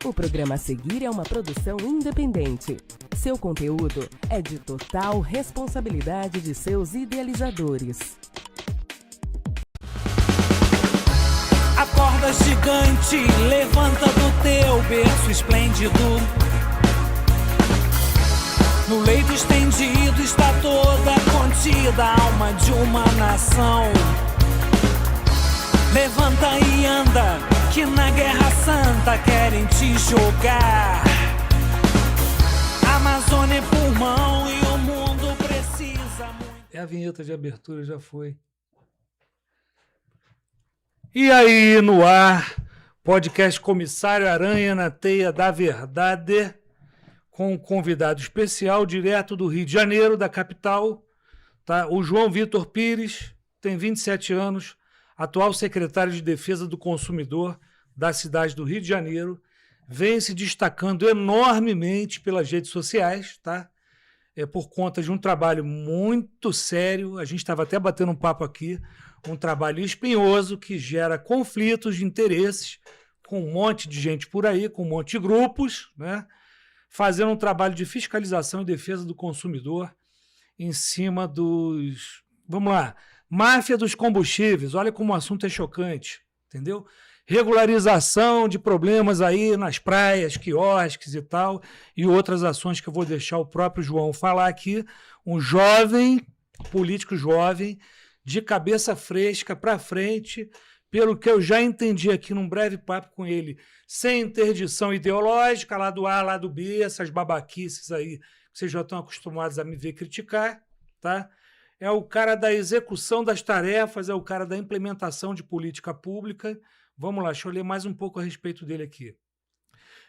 O programa a seguir é uma produção independente. Seu conteúdo é de total responsabilidade de seus idealizadores. Acorda gigante, levanta do teu berço esplêndido. No leito estendido está toda contida a alma de uma nação. Levanta e anda, que na guerra santa querem te jogar. Amazônia é pulmão e o mundo precisa muito. É a vinheta de abertura, já foi. E aí, no ar, podcast Comissário Aranha na Teia da Verdade, com um convidado especial direto do Rio de Janeiro, da capital, tá? O João Vitor Pires, tem 27 anos, atual secretário de Defesa do Consumidor da cidade do Rio de Janeiro, vem se destacando enormemente pelas redes sociais, tá? Por conta de um trabalho muito sério, a gente estava até batendo um papo aqui, um trabalho espinhoso que gera conflitos de interesses com um monte de gente por aí, com um monte de grupos, né? Fazendo um trabalho de fiscalização e defesa do consumidor em cima dos... Vamos lá, máfia dos combustíveis, olha como o assunto é chocante, entendeu? Regularização de problemas aí nas praias, quiosques e tal, e outras ações que eu vou deixar o próprio João falar aqui. Um jovem, político jovem, de cabeça fresca para frente, pelo que eu já entendi aqui num breve papo com ele, sem interdição ideológica, lá do A, lá do B, essas babaquices aí que vocês já estão acostumados a me ver criticar, tá? É o cara da execução das tarefas, é o cara da implementação de política pública. Vamos lá, deixa eu ler mais um pouco a respeito dele aqui.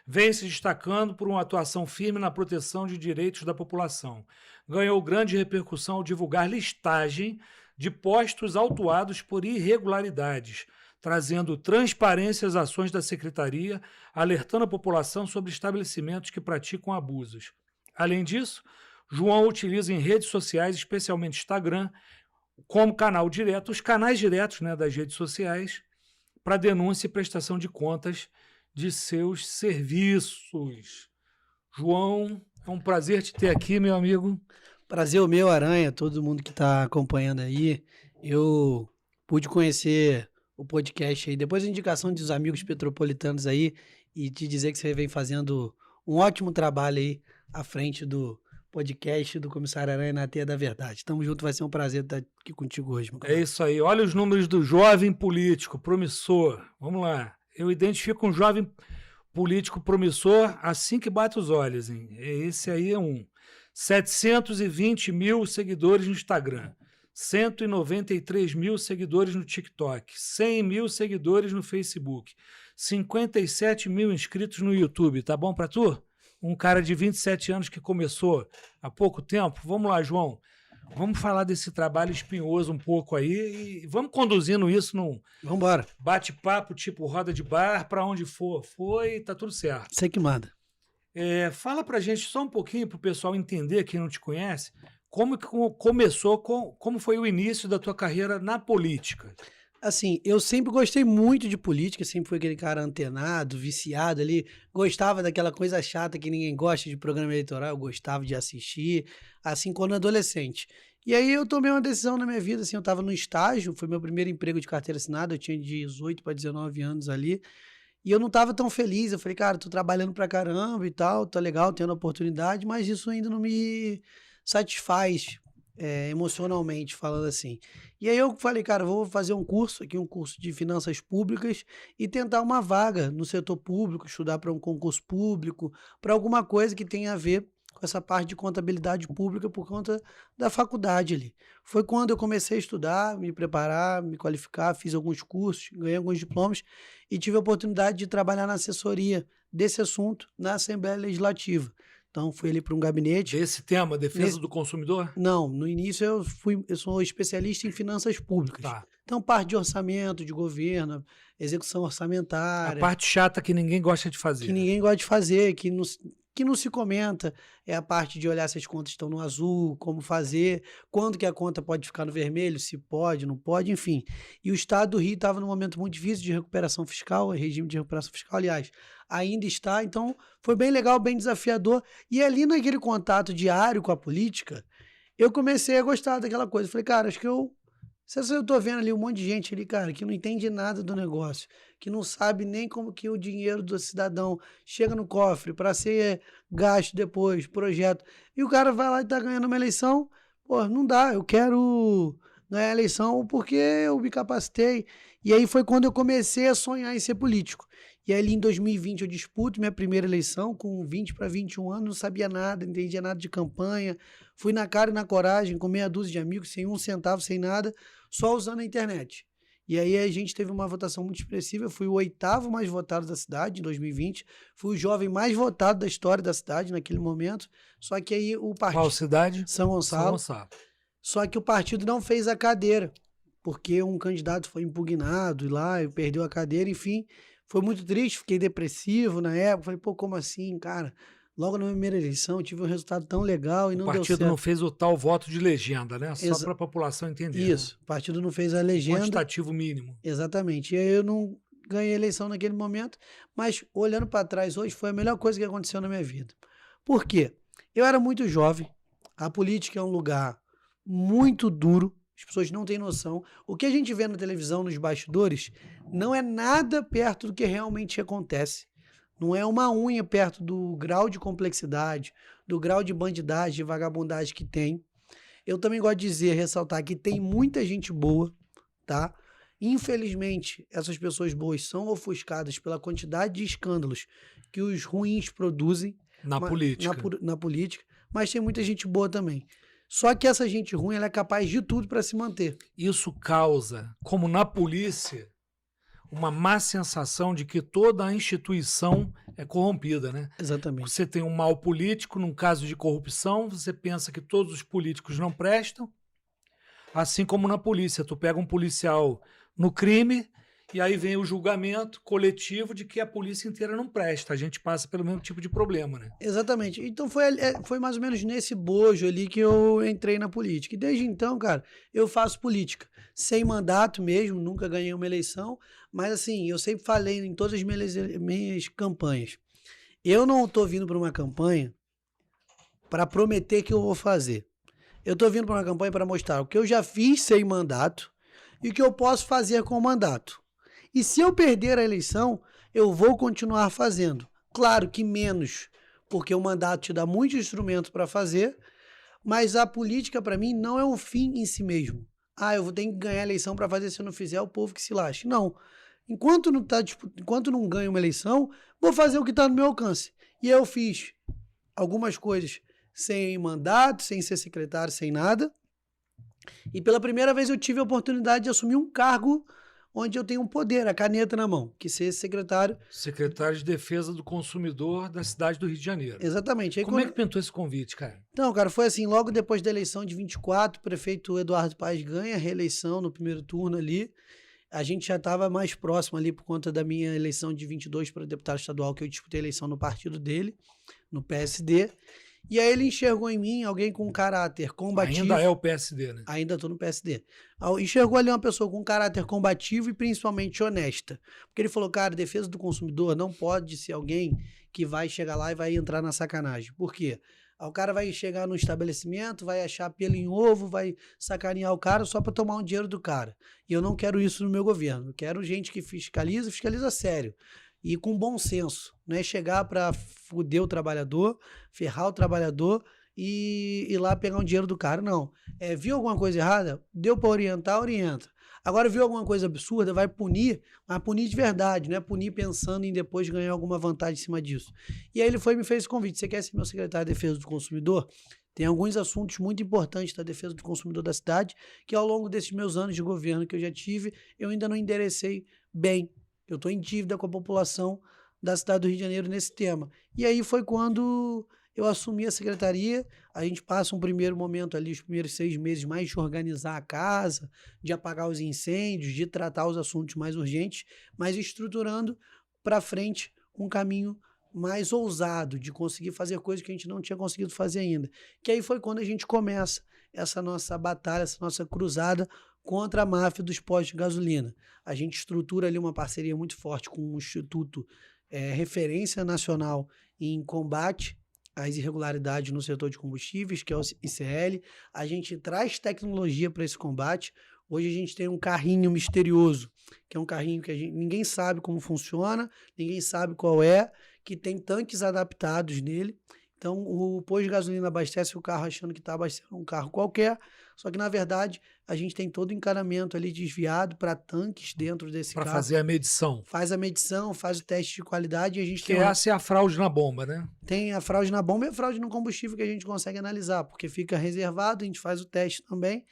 Vem se destacando por uma atuação firme na proteção de direitos da população. Ganhou grande repercussão ao divulgar listagem de postos autuados por irregularidades, trazendo transparência às ações da Secretaria, alertando a população sobre estabelecimentos que praticam abusos. Além disso, João utiliza em redes sociais, especialmente Instagram, como canal direto, os canais diretos, né, das redes sociais, para denúncia e prestação de contas de seus serviços. João, é um prazer te ter aqui, meu amigo. Prazer o meu, Aranha, todo mundo que está acompanhando aí. Eu pude conhecer o podcast aí, depois da indicação dos amigos petropolitanos aí, e te dizer que você vem fazendo um ótimo trabalho aí à frente do podcast do Comissário Aranha na Teia da Verdade. Tamo junto, vai ser um prazer estar aqui contigo hoje, meu É isso aí, olha os números do jovem político promissor. Vamos lá, eu identifico um jovem político promissor assim que bate os olhos, hein? Esse aí é um. 720 mil seguidores no Instagram, 193 mil seguidores no TikTok, 100 mil seguidores no Facebook, 57 mil inscritos no YouTube. Tá bom pra tu? Um cara de 27 anos que começou há pouco tempo. Vamos lá, João. Vamos falar desse trabalho espinhoso um pouco aí e vamos conduzindo isso num bate-papo tipo roda de bar, para onde for. Foi, tá tudo certo. Você que manda. Fala pra gente só um pouquinho pro pessoal entender, quem não te conhece, como que começou, como foi o início da tua carreira na política. Assim, eu sempre gostei muito de política, sempre fui aquele cara antenado, viciado ali, gostava daquela coisa chata que ninguém gosta de programa eleitoral, eu gostava de assistir, assim, quando adolescente. E aí eu tomei uma decisão na minha vida, assim, eu tava no estágio, foi meu primeiro emprego de carteira assinada, eu tinha de 18 para 19 anos ali, e eu não tava tão feliz, eu falei, cara, tô trabalhando pra caramba e tal, tá legal, tendo oportunidade, mas isso ainda não me satisfaz, emocionalmente falando assim. E aí eu falei, cara, vou fazer um curso aqui, um curso de finanças públicas e tentar uma vaga no setor público, estudar para um concurso público, para alguma coisa que tenha a ver com essa parte de contabilidade pública por conta da faculdade ali. Foi quando eu comecei a estudar, me preparar, me qualificar, fiz alguns cursos, ganhei alguns diplomas e tive a oportunidade de trabalhar na assessoria desse assunto na Assembleia Legislativa. Então, fui ali para um gabinete. Desse tema, defesa do consumidor? Não, no início eu sou especialista em finanças públicas. Tá. Então, parte de orçamento, de governo, execução orçamentária. A parte chata que ninguém gosta de fazer. Que ninguém gosta de fazer, que que não se comenta é a parte de olhar se as contas estão no azul, como fazer, quando que a conta pode ficar no vermelho, se pode, não pode, enfim. E o Estado do Rio estava num momento muito difícil de recuperação fiscal, regime de recuperação fiscal, aliás, ainda está, então foi bem legal, bem desafiador. E ali naquele contato diário com a política, eu comecei a gostar daquela coisa. Falei, cara, acho que eu tô vendo ali um monte de gente ali, cara, que não entende nada do negócio, que não sabe nem como que o dinheiro do cidadão chega no cofre para ser gasto depois, projeto. E o cara vai lá e tá ganhando uma eleição, pô, não dá, eu quero ganhar a eleição porque eu me capacitei. E aí foi quando eu comecei a sonhar em ser político. E aí, em 2020, eu disputo minha primeira eleição com 20 para 21 anos, não sabia nada, não entendia nada de campanha. Fui na cara e na coragem, com meia dúzia de amigos, sem um centavo, sem nada, só usando a internet. E aí a gente teve uma votação muito expressiva. Eu fui o 8º mais votado da cidade em 2020. Fui o jovem mais votado da história da cidade naquele momento. Só que aí o partido... Qual cidade? São Gonçalo. São Gonçalo. Só que o partido não fez a cadeira, porque um candidato foi impugnado e lá perdeu a cadeira, enfim... Foi muito triste, fiquei depressivo na época. Falei, pô, como assim, cara? Logo na minha primeira eleição, tive um resultado tão legal e não deu certo. O partido não fez o tal voto de legenda, né? Só para a população entender. Isso, o partido não fez a legenda. Quantitativo mínimo. Exatamente. E aí eu não ganhei a eleição naquele momento, mas olhando para trás hoje, foi a melhor coisa que aconteceu na minha vida. Por quê? Eu era muito jovem, a política é um lugar muito duro, as pessoas não têm noção. O que a gente vê na televisão, nos bastidores, não é nada perto do que realmente acontece. Não é uma unha perto do grau de complexidade, do grau de bandidagem, de vagabundagem que tem. Eu também gosto de dizer, ressaltar que tem muita gente boa, tá? Infelizmente, essas pessoas boas são ofuscadas pela quantidade de escândalos que os ruins produzem. Na política. Na política. Mas tem muita gente boa também. Só que essa gente ruim, ela é capaz de tudo para se manter. Isso causa, como na polícia, uma má sensação de que toda a instituição é corrompida, né? Exatamente. Você tem um mal político, num caso de corrupção, você pensa que todos os políticos não prestam, assim como na polícia. Tu pega um policial no crime e aí vem o julgamento coletivo de que a polícia inteira não presta. A gente passa pelo mesmo tipo de problema, né? Exatamente. Então foi mais ou menos nesse bojo ali que eu entrei na política. E desde então, cara, eu faço política. Sem mandato mesmo, nunca ganhei uma eleição. Mas assim, eu sempre falei em todas as minhas campanhas. Eu não tô vindo para uma campanha para prometer que eu vou fazer. Eu tô vindo para uma campanha para mostrar o que eu já fiz sem mandato e o que eu posso fazer com o mandato. E se eu perder a eleição, eu vou continuar fazendo. Claro que menos, porque o mandato te dá muitos instrumentos para fazer, mas a política, para mim, não é um fim em si mesmo. Ah, eu vou ter que ganhar a eleição para fazer, se eu não fizer, o povo que se lasque. Não. Enquanto não ganho uma eleição, vou fazer o que está no meu alcance. E eu fiz algumas coisas sem mandato, sem ser secretário, sem nada. E pela primeira vez eu tive a oportunidade de assumir um cargo onde eu tenho um poder, a caneta na mão, que ser secretário... Secretário de Defesa do Consumidor da cidade do Rio de Janeiro. Exatamente. Aí, Como é que pintou esse convite, cara? Então, cara, foi assim, logo depois da eleição de 24, o prefeito Eduardo Paes ganha a reeleição no primeiro turno ali. A gente já estava mais próximo ali por conta da minha eleição de 22 para deputado estadual, que eu disputei a eleição no partido dele, no PSD. E aí ele enxergou em mim alguém com caráter combativo. Ainda é o PSD, né? Ainda estou no PSD. Enxergou ali uma pessoa com caráter combativo e principalmente honesta. Porque ele falou, cara, defesa do consumidor não pode ser alguém que vai chegar lá e vai entrar na sacanagem. Por quê? O cara vai chegar no estabelecimento, vai achar pelo em ovo, vai sacanear o cara só para tomar um dinheiro do cara. E eu não quero isso no meu governo. Eu quero gente que fiscaliza sério. E com bom senso, não é chegar para foder o trabalhador, ferrar o trabalhador e ir lá pegar um dinheiro do cara, não. Viu alguma coisa errada? Deu para orientar, orienta. Agora viu alguma coisa absurda, vai punir, mas punir de verdade, não é punir pensando em depois ganhar alguma vantagem em cima disso. E aí ele foi e me fez esse convite, você quer ser meu secretário de Defesa do Consumidor? Tem alguns assuntos muito importantes da defesa do consumidor da cidade, que ao longo desses meus anos de governo que eu já tive, eu ainda não enderecei bem. Eu estou em dívida com a população da cidade do Rio de Janeiro nesse tema. E aí foi quando eu assumi a secretaria, a gente passa um primeiro momento ali, os primeiros 6 meses, mais de organizar a casa, de apagar os incêndios, de tratar os assuntos mais urgentes, mas estruturando para frente um caminho mais ousado, de conseguir fazer coisas que a gente não tinha conseguido fazer ainda. Que aí foi quando a gente começa essa nossa batalha, essa nossa cruzada contra a máfia dos postos de gasolina. A gente estrutura ali uma parceria muito forte com um instituto referência nacional em combate às irregularidades no setor de combustíveis, que é o ICL. A gente traz tecnologia para esse combate. Hoje a gente tem um carrinho misterioso, que é um carrinho que ninguém sabe como funciona, ninguém sabe qual é, que tem tanques adaptados nele. Então, o posto de gasolina abastece o carro achando que está abastecendo um carro qualquer, só que, na verdade, a gente tem todo o encanamento ali desviado para tanques dentro desse carro. Para fazer a medição. Faz a medição, faz o teste de qualidade e a gente Que essa é a fraude na bomba, né? Tem a fraude na bomba e a fraude no combustível que a gente consegue analisar, porque fica reservado, a gente faz o teste também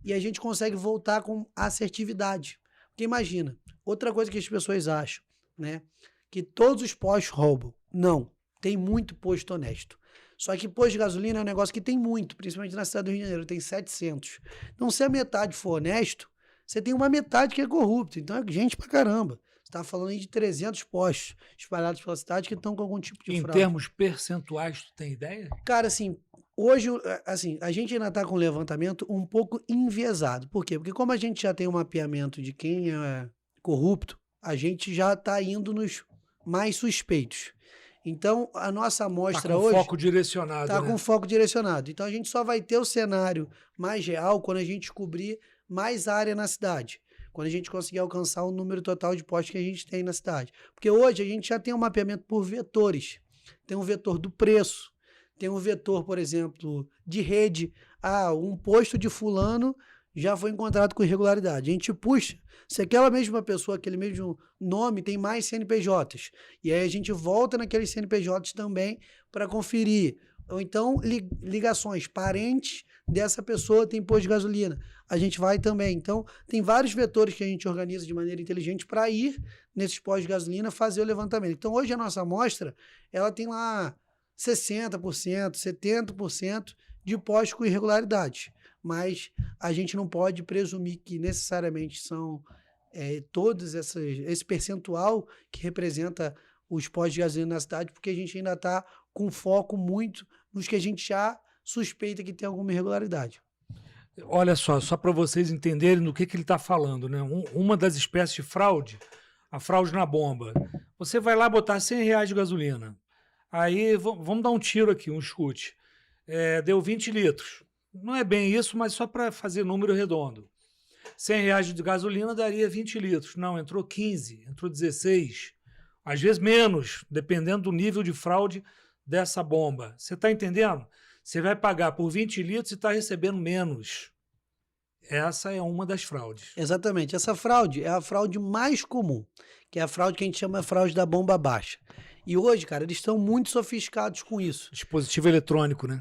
e a gente consegue voltar com assertividade. Porque imagina, outra coisa que as pessoas acham, né? Que todos os postos roubam. Não. Tem muito posto honesto. Só que posto de gasolina é um negócio que tem muito, principalmente na cidade do Rio de Janeiro, tem 700. Então, se a metade for honesto, você tem uma metade que é corrupto. Então, é gente pra caramba. Você está falando aí de 300 postos espalhados pela cidade que estão com algum tipo de fraude. Em termos percentuais, tu tem ideia? Cara, assim, hoje, assim, a gente ainda está com um levantamento um pouco enviesado. Por quê? Porque como a gente já tem um mapeamento de quem é corrupto, a gente já está indo nos mais suspeitos. Então, a nossa amostra hoje... Está com foco direcionado, Está né? com foco direcionado. Então, a gente só vai ter o cenário mais real quando a gente cobrir mais área na cidade. Quando a gente conseguir alcançar o número total de postos que a gente tem na cidade. Porque hoje a gente já tem um mapeamento por vetores. Tem um vetor do preço. Tem um vetor, por exemplo, de rede. Ah, um posto de fulano já foi encontrado com irregularidade. A gente puxa, se aquela mesma pessoa, aquele mesmo nome tem mais CNPJs. E aí a gente volta naqueles CNPJs também para conferir. Ou então ligações, parentes dessa pessoa tem posto de gasolina. A gente vai também. Então tem vários vetores que a gente organiza de maneira inteligente para ir nesses postos de gasolina fazer o levantamento. Então hoje a nossa amostra, ela tem lá 60%, 70% de postos com irregularidades. Mas a gente não pode presumir que necessariamente são todos esse percentual que representa os postos de gasolina na cidade, porque a gente ainda está com foco muito nos que a gente já suspeita que tem alguma irregularidade. Olha só para vocês entenderem do que ele está falando, né? Uma das espécies de fraude, a fraude na bomba. Você vai lá botar R$100 de gasolina. Aí, vamos dar um tiro aqui, um chute. Deu 20 litros. Não é bem isso, mas só para fazer número redondo. R$100 de gasolina daria 20 litros. Não, entrou 15, entrou 16. Às vezes menos, dependendo do nível de fraude dessa bomba. Você está entendendo? Você vai pagar por 20 litros e está recebendo menos. Essa é uma das fraudes. Exatamente. Essa fraude é a fraude mais comum, que é a fraude que a gente chama de fraude da bomba baixa. E hoje, cara, eles estão muito sofisticados com isso. Dispositivo eletrônico, né?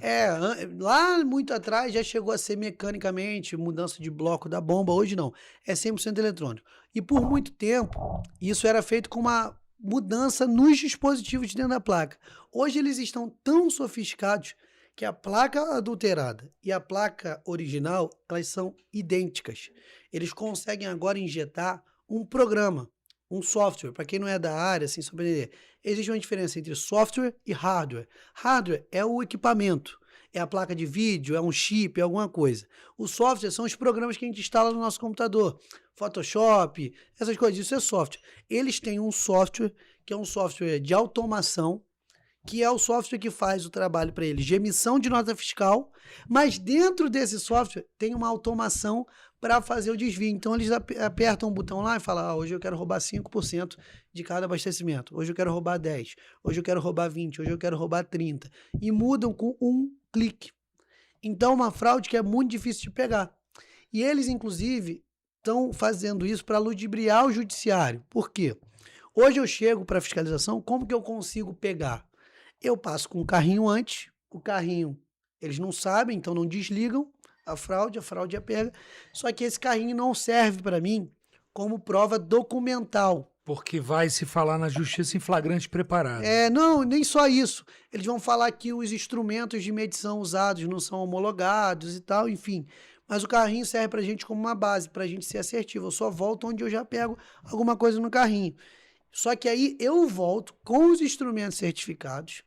Lá muito atrás já chegou a ser mecanicamente mudança de bloco da bomba. Hoje não. É 100% eletrônico. E por muito tempo, isso era feito com uma mudança nos dispositivos de dentro da placa. Hoje eles estão tão sofisticados que a placa adulterada e a placa original, elas são idênticas. Eles conseguem agora injetar um programa, um software. Para quem não é da área, assim, só para entender, existe uma diferença entre software e hardware. Hardware é o equipamento, é a placa de vídeo, é um chip, é alguma coisa. O software são os programas que a gente instala no nosso computador. Photoshop, essas coisas, isso é software. Eles têm um software, que é um software de automação, que é o software que faz o trabalho para eles de emissão de nota fiscal, mas dentro desse software tem uma automação para fazer o desvio. Então eles apertam um botão lá e falam, hoje eu quero roubar 5% de cada abastecimento, hoje eu quero roubar 10%, hoje eu quero roubar 20%, hoje eu quero roubar 30%. E mudam com um clique. Então é uma fraude que é muito difícil de pegar. E eles, inclusive, estão fazendo isso para ludibriar o judiciário. Por quê? Hoje eu chego para fiscalização, como que eu consigo pegar? Eu passo com o carrinho antes, o carrinho eles não sabem, então não desligam a fraude é pega. Só que esse carrinho não serve para mim como prova documental. Porque vai se falar na justiça em flagrante preparado. Não, nem só isso. Eles vão falar que os instrumentos de medição usados não são homologados e tal, enfim. Mas o carrinho serve pra gente como uma base, pra gente ser assertivo. Eu só volto onde eu já pego alguma coisa no carrinho. Só que aí eu volto com os instrumentos certificados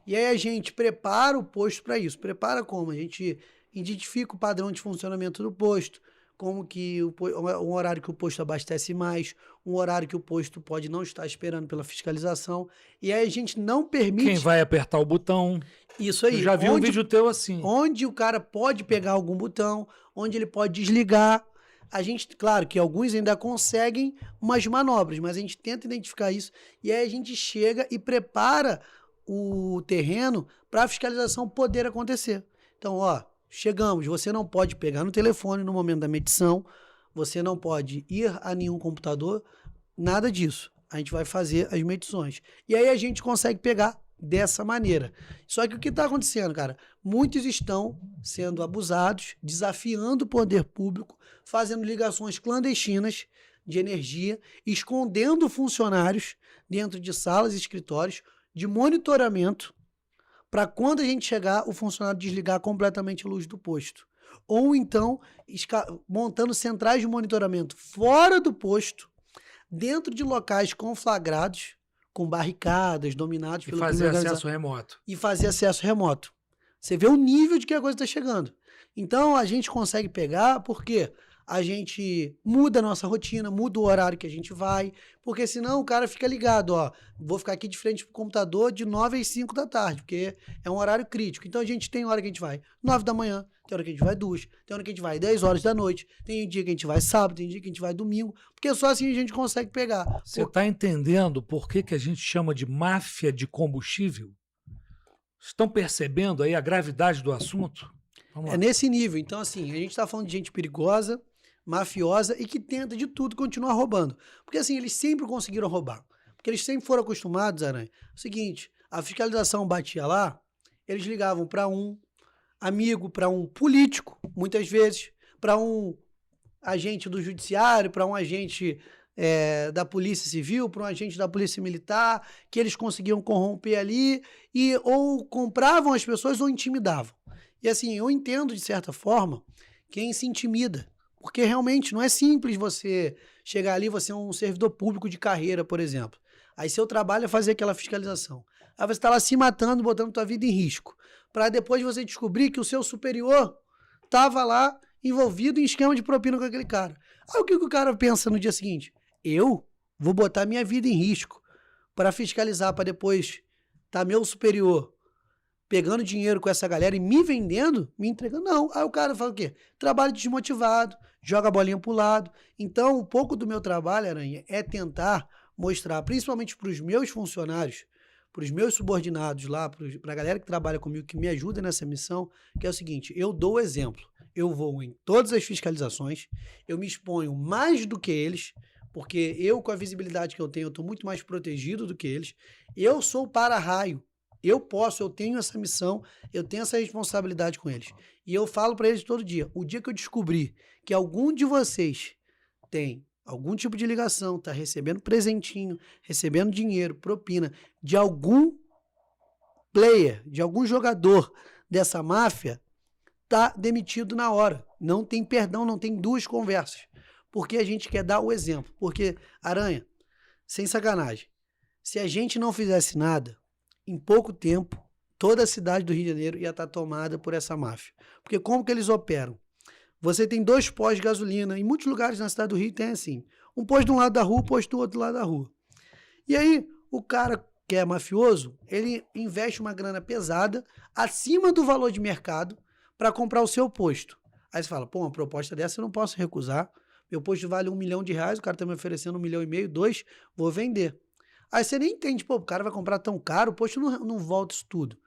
e aí a gente prepara o posto para isso. Prepara como? A gente identifica o padrão de funcionamento do posto, como que um horário que o posto abastece mais, um horário que o posto pode não estar esperando pela fiscalização. E aí a gente não permite... Quem vai apertar o botão. Isso aí. Eu já vi um vídeo teu assim. Onde o cara pode pegar algum botão, onde ele pode desligar. A gente, claro que alguns ainda conseguem umas manobras, mas a gente tenta identificar isso. E aí a gente chega e prepara o terreno para a fiscalização poder acontecer. Então, ó, chegamos, você não pode pegar no telefone no momento da medição, você não pode ir a nenhum computador, nada disso. A gente vai fazer as medições. E aí a gente consegue pegar dessa maneira. Só que o que está acontecendo, cara? Muitos estão sendo abusados, desafiando o poder público, fazendo ligações clandestinas de energia, escondendo funcionários dentro de salas e escritórios de monitoramento para quando a gente chegar, o funcionário desligar completamente a luz do posto. Ou então, montando centrais de monitoramento fora do posto, dentro de locais conflagrados, com barricadas, dominados pelo crime organizado. E fazer acesso remoto. E fazer acesso remoto. Você vê o nível de que a coisa está chegando. Então, a gente consegue pegar porque a gente muda a nossa rotina, muda o horário que a gente vai, porque senão o cara fica ligado, ó, vou ficar aqui de frente pro computador de 9 às 5 da tarde, porque é um horário crítico. Então a gente tem hora que a gente vai 9 da manhã, tem hora que a gente vai 2, tem hora que a gente vai 10 horas da noite, tem dia que a gente vai sábado, tem dia que a gente vai domingo, porque só assim a gente consegue pegar. Você tá entendendo por que a gente chama de máfia de combustível? Estão percebendo aí a gravidade do assunto? Vamos lá. É nesse nível. Então, assim, a gente tá falando de gente perigosa, mafiosa e que tenta de tudo continuar roubando. Porque assim, eles sempre conseguiram roubar. Porque eles sempre foram acostumados, Aranha. O seguinte, a fiscalização batia lá, eles ligavam para um amigo, para um político, muitas vezes, para um agente do judiciário, para um agente da Polícia Civil, para um agente da Polícia Militar, que eles conseguiam corromper ali, e ou compravam as pessoas ou intimidavam. E assim, eu entendo, de certa forma, quem se intimida. Porque realmente não é simples você chegar ali, você é um servidor público de carreira, por exemplo. Aí seu trabalho é fazer aquela fiscalização. Aí você está lá se matando, botando tua vida em risco. Para depois você descobrir que o seu superior estava lá envolvido em esquema de propina com aquele cara. Aí o que o cara pensa no dia seguinte? Eu vou botar minha vida em risco para fiscalizar, para depois tá meu superior pegando dinheiro com essa galera e me vendendo, me entregando. Não. Aí o cara fala o quê? Trabalho desmotivado, joga a bolinha pro lado. Então, um pouco do meu trabalho, Aranha, é tentar mostrar, principalmente para os meus funcionários, para os meus subordinados lá, para a galera que trabalha comigo, que me ajuda nessa missão, que é o seguinte, eu dou o exemplo. Eu vou em todas as fiscalizações, eu me exponho mais do que eles, porque eu, com a visibilidade que eu tenho, eu estou muito mais protegido do que eles. Eu sou o para-raio. Eu tenho essa missão, eu tenho essa responsabilidade com eles. E eu falo para eles todo dia, o dia que eu descobrir que algum de vocês tem algum tipo de ligação, tá recebendo presentinho, recebendo dinheiro, propina, de algum player, de algum jogador dessa máfia, tá demitido na hora. Não tem perdão, não tem duas conversas. Porque a gente quer dar o exemplo. Porque, Aranha, sem sacanagem, se a gente não fizesse nada, em pouco tempo, toda a cidade do Rio de Janeiro ia estar tomada por essa máfia. Porque como que eles operam? Você tem 2 postos de gasolina. Em muitos lugares na cidade do Rio tem assim. Um posto de um lado da rua, um posto do outro lado da rua. E aí, o cara que é mafioso, ele investe uma grana pesada, acima do valor de mercado, para comprar o seu posto. Aí você fala, pô, uma proposta dessa eu não posso recusar. Meu posto vale R$1 milhão, o cara está me oferecendo 1,5 milhão, 2, vou vender. Aí você nem entende, pô, o cara vai comprar tão caro, o posto não volta isso tudo.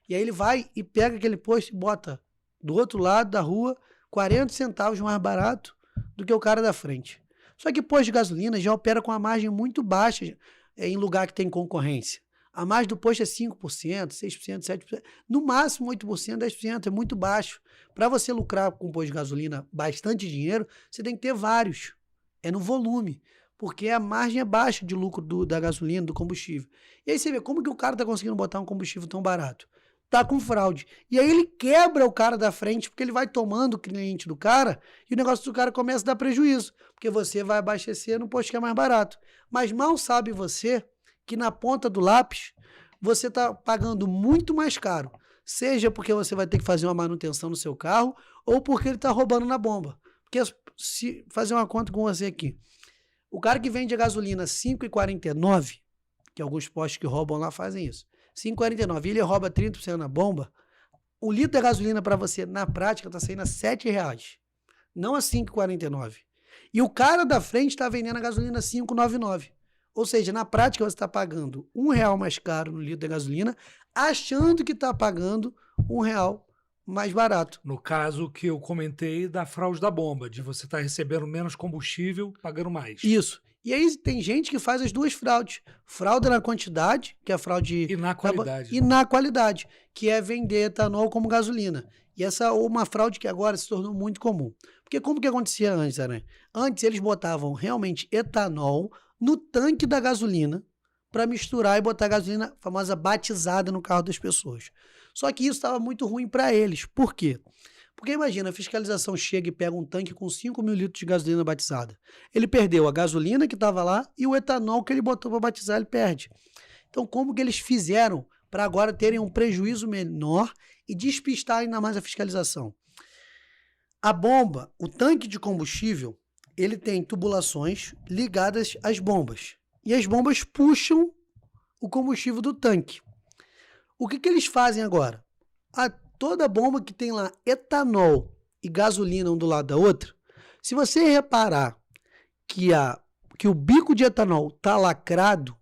E aí ele vai e pega aquele posto e bota do outro lado da rua 40 centavos mais barato do que o cara da frente. Só que posto de gasolina já opera com a margem muito baixa em lugar que tem concorrência. A margem do posto é 5%, 6%, 7%, no máximo 8%, 10%, é muito baixo. Para você lucrar com posto de gasolina bastante dinheiro, você tem que ter vários. É no volume. Porque a margem é baixa de lucro da gasolina, do combustível. E aí você vê como que o cara está conseguindo botar um combustível tão barato. tá com fraude. E aí ele quebra o cara da frente, porque ele vai tomando o cliente do cara e o negócio do cara começa a dar prejuízo, porque você vai abastecer no posto que é mais barato. Mas mal sabe você que na ponta do lápis você está pagando muito mais caro, seja porque você vai ter que fazer uma manutenção no seu carro ou porque ele está roubando na bomba. Porque se fazer uma conta com você aqui, o cara que vende a gasolina 5,49, que alguns postos que roubam lá fazem isso, 5,49, ele rouba 30% na bomba, o litro da gasolina para você, na prática, está saindo a R$7, não a 5,49. E o cara da frente está vendendo a gasolina 5,99. Ou seja, na prática você está pagando R$1 mais caro no litro da gasolina, achando que está pagando R$1 mais barato. No caso que eu comentei da fraude da bomba, de você estar recebendo menos combustível, pagando mais. Isso. E aí tem gente que faz as duas fraudes. Fraude na quantidade, que é a fraude... E na qualidade. E na qualidade, que é vender etanol como gasolina. E essa é uma fraude que agora se tornou muito comum. Porque como que acontecia antes, né? Antes eles botavam realmente etanol no tanque da gasolina para misturar e botar a gasolina famosa batizada no carro das pessoas. Só que isso estava muito ruim para eles. Por quê? Porque imagina, a fiscalização chega e pega um tanque com 5.000 litros de gasolina batizada. Ele perdeu a gasolina que estava lá e o etanol que ele botou para batizar, ele perde. Então, como que eles fizeram para agora terem um prejuízo menor e despistar ainda mais a fiscalização? A bomba, o tanque de combustível, ele tem tubulações ligadas às bombas. E as bombas puxam o combustível do tanque. O que eles fazem agora? Toda bomba que tem lá etanol e gasolina um do lado da outra, se você reparar que o bico de etanol está lacrado,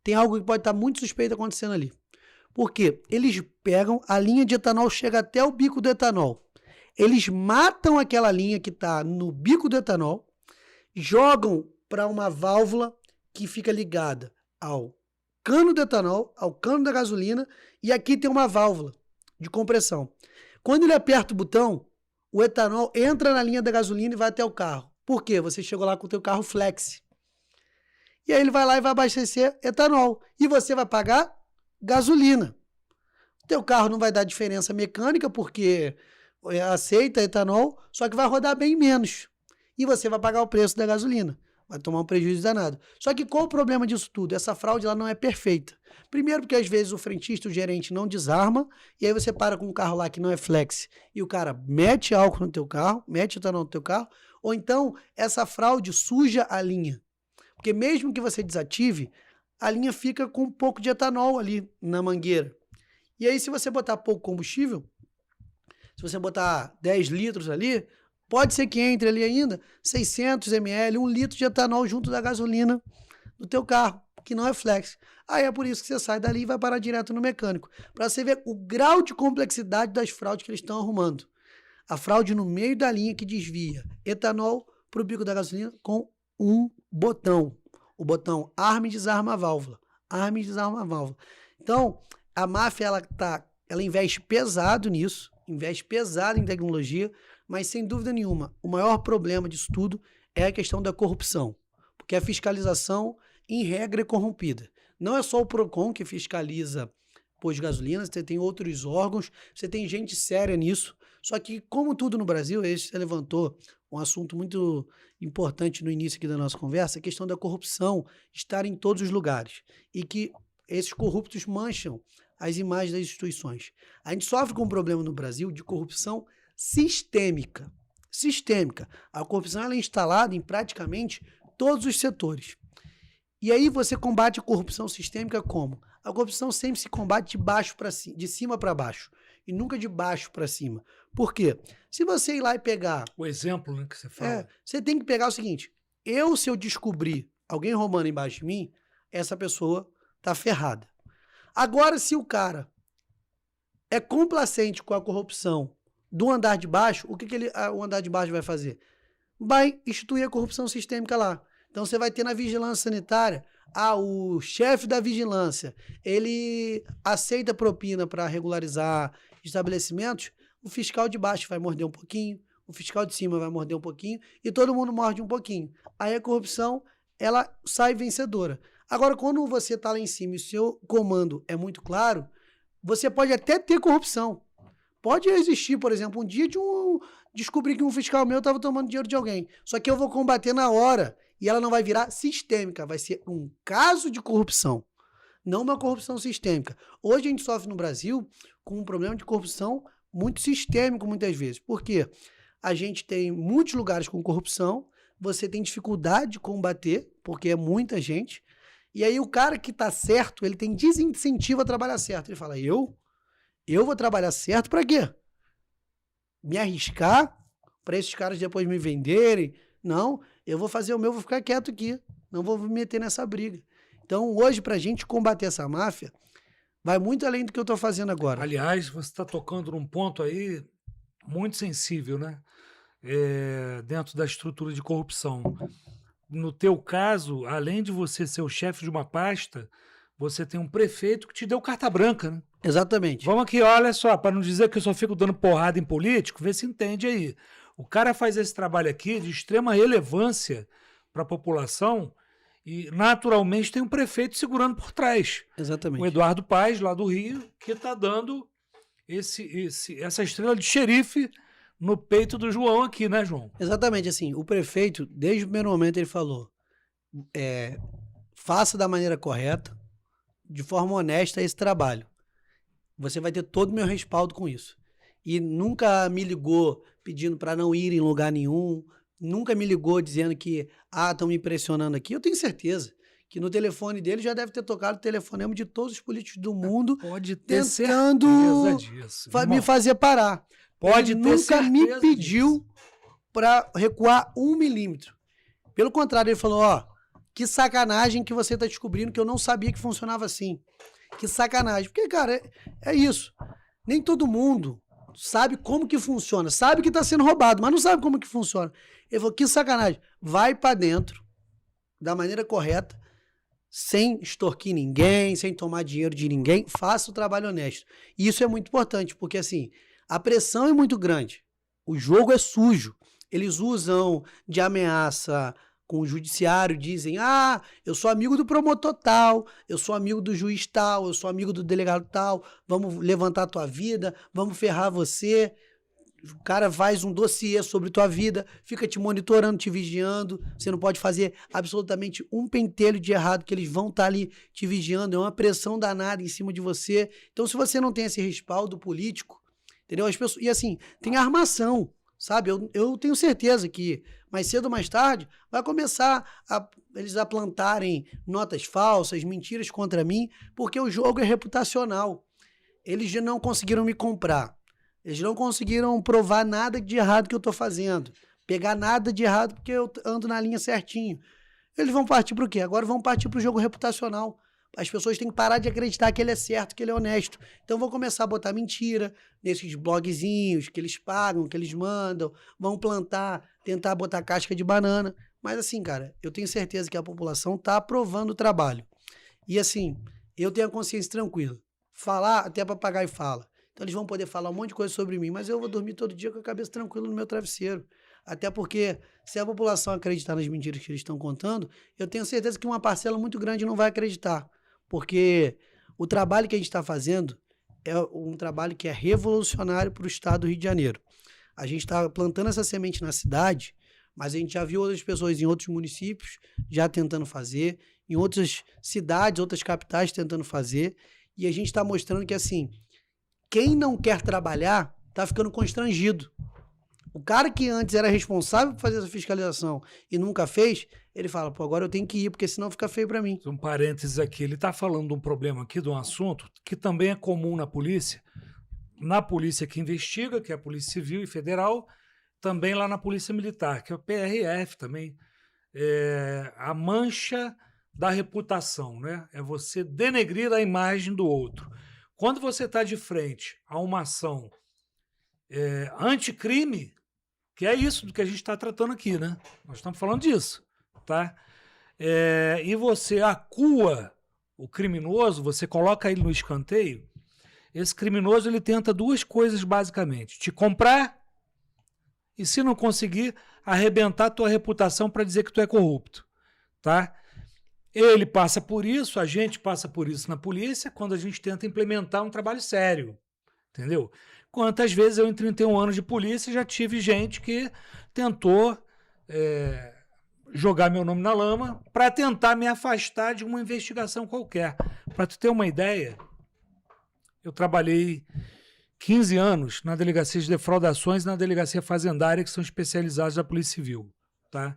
tem algo que pode estar muito suspeito acontecendo ali. Por quê? Eles pegam, a linha de etanol chega até o bico do etanol. Eles matam aquela linha que está no bico do etanol, jogam para uma válvula que fica ligada ao cano do etanol, ao cano da gasolina, e aqui tem uma válvula de compressão. Quando ele aperta o botão, o etanol entra na linha da gasolina e vai até o carro. Por quê? Você chegou lá com o teu carro flex. E aí ele vai lá e vai abastecer etanol. E você vai pagar gasolina. O teu carro não vai dar diferença mecânica porque aceita etanol, só que vai rodar bem menos. E você vai pagar o preço da gasolina. Vai tomar um prejuízo danado. Só que qual o problema disso tudo? Essa fraude ela não é perfeita. Primeiro porque às vezes o frentista, o gerente não desarma, e aí você para com um carro lá que não é flex, e o cara mete álcool no teu carro, mete etanol no teu carro, ou então essa fraude suja a linha. Porque mesmo que você desative, a linha fica com um pouco de etanol ali na mangueira. E aí se você botar pouco combustível, se você botar 10 litros ali, pode ser que entre ali ainda 600 ml, 1 litro de etanol junto da gasolina do teu carro, que não é flex. Aí é por isso que você sai dali e vai parar direto no mecânico. Para você ver o grau de complexidade das fraudes que eles estão arrumando. A fraude no meio da linha que desvia etanol para o bico da gasolina com um botão. O botão arma e desarma a válvula. Arma e desarma a válvula. Então, a máfia ela investe pesado nisso, investe pesado em tecnologia, mas sem dúvida nenhuma, o maior problema disso tudo é a questão da corrupção. Porque a fiscalização, em regra, é corrompida. Não é só o PROCON que fiscaliza posto de gasolina, você tem outros órgãos, você tem gente séria nisso. Só que, como tudo no Brasil, você levantou um assunto muito importante no início aqui da nossa conversa, a questão da corrupção estar em todos os lugares. E que esses corruptos mancham as imagens das instituições. A gente sofre com um problema no Brasil de corrupção sistêmica. Sistêmica. A corrupção ela é instalada em praticamente todos os setores. E aí você combate a corrupção sistêmica como? A corrupção sempre se combate de cima para baixo e nunca de baixo para cima. Por quê? Se você ir lá e pegar... O exemplo, né, que você fala. Você tem que pegar o seguinte, se eu descobrir alguém roubando embaixo de mim, essa pessoa tá ferrada. Agora, se o cara é complacente com a corrupção do andar de baixo, o que o andar de baixo vai fazer? Vai instituir a corrupção sistêmica lá. Então, você vai ter na vigilância sanitária, o chefe da vigilância, ele aceita propina para regularizar estabelecimentos, o fiscal de baixo vai morder um pouquinho, o fiscal de cima vai morder um pouquinho, e todo mundo morde um pouquinho. Aí a corrupção, ela sai vencedora. Agora, quando você está lá em cima e o seu comando é muito claro, você pode até ter corrupção. Pode existir, por exemplo, um dia descobrir que um fiscal meu estava tomando dinheiro de alguém. Só que eu vou combater na hora e ela não vai virar sistêmica, vai ser um caso de corrupção, não uma corrupção sistêmica. Hoje a gente sofre no Brasil com um problema de corrupção muito sistêmico muitas vezes. Por quê? A gente tem muitos lugares com corrupção, você tem dificuldade de combater, porque é muita gente, e aí o cara que tá certo, ele tem desincentivo a trabalhar certo. Ele fala, eu vou trabalhar certo pra quê? Me arriscar pra esses caras depois me venderem? Não, eu vou fazer o meu, vou ficar quieto aqui, não vou me meter nessa briga. Então hoje pra gente combater essa máfia, vai muito além do que eu tô fazendo agora. Aliás, você está tocando num ponto aí muito sensível, né? Dentro da estrutura de corrupção. No teu caso, além de você ser o chefe de uma pasta, você tem um prefeito que te deu carta branca, né? Exatamente. Vamos aqui, olha só, para não dizer que eu só fico dando porrada em político, vê se entende aí. O cara faz esse trabalho aqui de extrema relevância para a população e, naturalmente, tem um prefeito segurando por trás. Exatamente. O Eduardo Paes, lá do Rio, que está dando essa estrela de xerife no peito do João aqui, né, João? Exatamente, assim, o prefeito, desde o primeiro momento, ele falou, faça da maneira correta, de forma honesta esse trabalho. Você vai ter todo o meu respaldo com isso. E nunca me ligou pedindo para não ir em lugar nenhum, nunca me ligou dizendo que, estão me pressionando aqui. Eu tenho certeza que no telefone dele já deve ter tocado o telefonema de todos os políticos do mundo, pode ter tentando disso, me fazer parar. Pode Ele ter nunca me certeza pediu para recuar 1 milímetro. Pelo contrário, ele falou, que sacanagem que você tá descobrindo que eu não sabia que funcionava assim. Que sacanagem. Porque, cara, é isso. Nem todo mundo sabe como que funciona. Sabe que tá sendo roubado, mas não sabe como que funciona. Ele falou, que sacanagem. Vai para dentro da maneira correta, sem extorquir ninguém, sem tomar dinheiro de ninguém. Faça o trabalho honesto. E isso é muito importante, porque, assim, a pressão é muito grande. O jogo é sujo. Eles usam de ameaça com o judiciário, dizem, eu sou amigo do promotor tal, eu sou amigo do juiz tal, eu sou amigo do delegado tal, vamos levantar a tua vida, vamos ferrar você. O cara faz um dossiê sobre tua vida, fica te monitorando, te vigiando, você não pode fazer absolutamente um pentelho de errado, que eles vão estar ali te vigiando, é uma pressão danada em cima de você. Então, se você não tem esse respaldo político, entendeu? As pessoas, e assim, tem armação, sabe? Eu tenho certeza que mais cedo ou mais tarde vai começar eles a plantarem notas falsas, mentiras contra mim, porque o jogo é reputacional. Eles já não conseguiram me comprar. Eles não conseguiram provar nada de errado que eu tô fazendo. Pegar nada de errado porque eu ando na linha certinho. Eles vão partir pro quê? Agora vão partir pro jogo reputacional. As pessoas têm que parar de acreditar que ele é certo, que ele é honesto. Então vão começar a botar mentira nesses blogzinhos que eles pagam, que eles mandam. Vão tentar botar casca de banana. Mas assim, cara, eu tenho certeza que a população tá aprovando o trabalho. E assim, eu tenho a consciência tranquila. Falar, até papagaio fala. Então eles vão poder falar um monte de coisa sobre mim, mas eu vou dormir todo dia com a cabeça tranquila no meu travesseiro. Até porque, se a população acreditar nas mentiras que eles estão contando, eu tenho certeza que uma parcela muito grande não vai acreditar. Porque o trabalho que a gente está fazendo é um trabalho que é revolucionário para o estado do Rio de Janeiro. A gente está plantando essa semente na cidade, mas a gente já viu outras pessoas em outros municípios já tentando fazer, em outras cidades, outras capitais tentando fazer, e a gente está mostrando que, assim, quem não quer trabalhar está ficando constrangido. O cara que antes era responsável por fazer essa fiscalização e nunca fez, ele fala, agora eu tenho que ir, porque senão fica feio para mim. Um parênteses aqui, ele está falando de um problema aqui, de um assunto que também é comum na polícia que investiga, que é a Polícia Civil e Federal, também lá na Polícia Militar, que é o PRF também, a mancha da reputação, né? É você denegrir a imagem do outro. Quando você está de frente a uma ação anticrime, que é isso do que a gente está tratando aqui, né? Nós estamos falando disso, tá? E você acua o criminoso, você coloca ele no escanteio, esse criminoso ele tenta duas coisas basicamente, te comprar e, se não conseguir, arrebentar a tua reputação para dizer que tu é corrupto, tá? Ele passa por isso, a gente passa por isso na polícia, quando a gente tenta implementar um trabalho sério, entendeu? Quantas vezes eu, em 31 anos de polícia, já tive gente que tentou jogar meu nome na lama para tentar me afastar de uma investigação qualquer. Para tu ter uma ideia, eu trabalhei 15 anos na Delegacia de Defraudações e na Delegacia Fazendária, que são especializados da Polícia Civil, tá?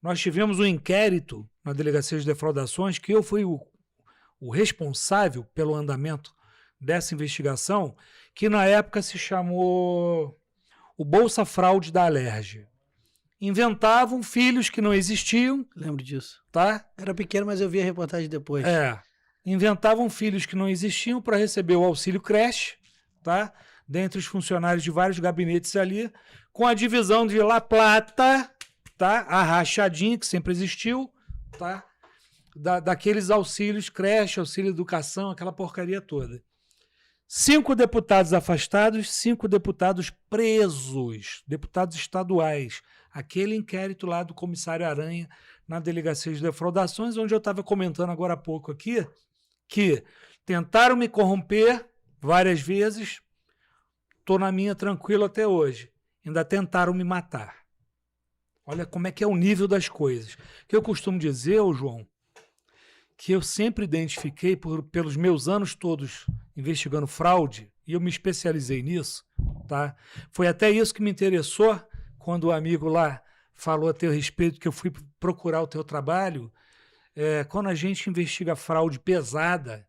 Nós tivemos um inquérito na Delegacia de Defraudações, que eu fui o responsável pelo andamento dessa investigação, que na época se chamou o Bolsa Fraude da Alerj. Inventavam filhos que não existiam. Lembro disso. Tá? Era pequeno, mas eu vi a reportagem depois. Inventavam filhos que não existiam para receber o auxílio creche, tá? Dentre os funcionários de vários gabinetes ali, com a divisão de La Plata, tá? A rachadinha que sempre existiu, tá? Daqueles auxílios creche, auxílio educação, aquela porcaria toda. 5 deputados afastados, 5 deputados presos, deputados estaduais. Aquele inquérito lá do comissário Aranha na Delegacia de Defraudações, onde eu estava comentando agora há pouco aqui, que tentaram me corromper várias vezes, estou na minha tranquilo até hoje. Ainda tentaram me matar. Olha como é que é o nível das coisas. O que eu costumo dizer, João, que eu sempre identifiquei, pelos meus anos todos investigando fraude, e eu me especializei nisso, tá? Foi até isso que me interessou quando o amigo lá falou a teu respeito, que eu fui procurar o teu trabalho. Quando a gente investiga fraude pesada,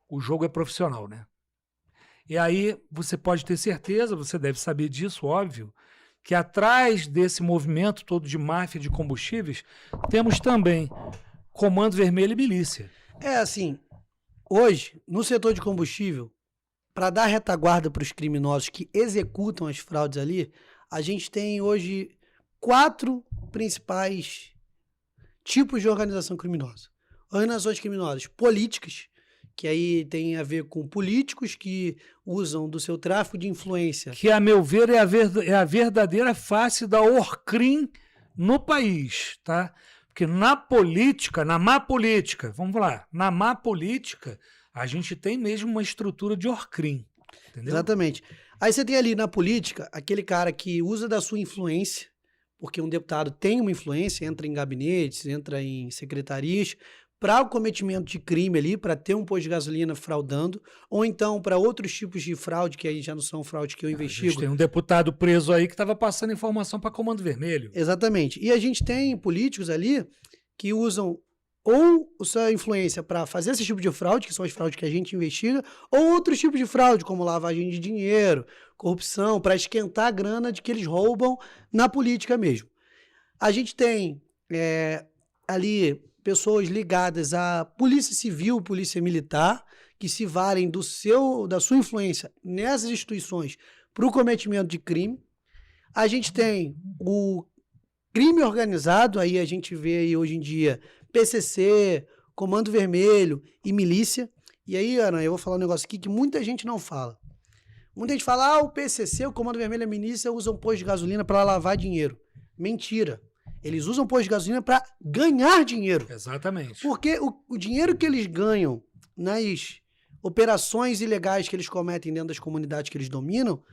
o jogo é profissional, né? E aí você pode ter certeza, você deve saber disso, óbvio, que atrás desse movimento todo de máfia de combustíveis, temos também Comando Vermelho e milícia. Assim, hoje, no setor de combustível, para dar retaguarda para os criminosos que executam as fraudes ali, a gente tem hoje 4 principais tipos de organização criminosa. Organizações criminosas políticas, que aí tem a ver com políticos que usam do seu tráfico de influência. Que, a meu ver, é a verdadeira face da Orcrim no país, tá? Porque na política, na má política, vamos lá, na má política, a gente tem mesmo uma estrutura de Orcrim, entendeu? Exatamente. Aí você tem ali na política aquele cara que usa da sua influência, porque um deputado tem uma influência, entra em gabinetes, entra em secretarias, para o cometimento de crime ali, para ter um posto de gasolina fraudando, ou então para outros tipos de fraude, que aí já não são fraude que eu investigo. A gente tem um deputado preso aí que estava passando informação para Comando Vermelho. Exatamente. E a gente tem políticos ali que usam ou sua influência para fazer esse tipo de fraude, que são as fraudes que a gente investiga, ou outros tipos de fraude, como lavagem de dinheiro, corrupção, para esquentar a grana de que eles roubam na política mesmo. A gente tem ali pessoas ligadas à polícia civil, polícia militar, que se valem da sua influência nessas instituições para o cometimento de crime. A gente tem o crime organizado, aí a gente vê aí hoje em dia PCC, Comando Vermelho e milícia. E aí, Ana, eu vou falar um negócio aqui que muita gente não fala. Muita gente fala, o PCC, o Comando Vermelho e a milícia usam posto de gasolina para lavar dinheiro. Mentira. Eles usam posto de gasolina para ganhar dinheiro. Exatamente. Porque o dinheiro que eles ganham nas operações ilegais que eles cometem dentro das comunidades que eles dominam,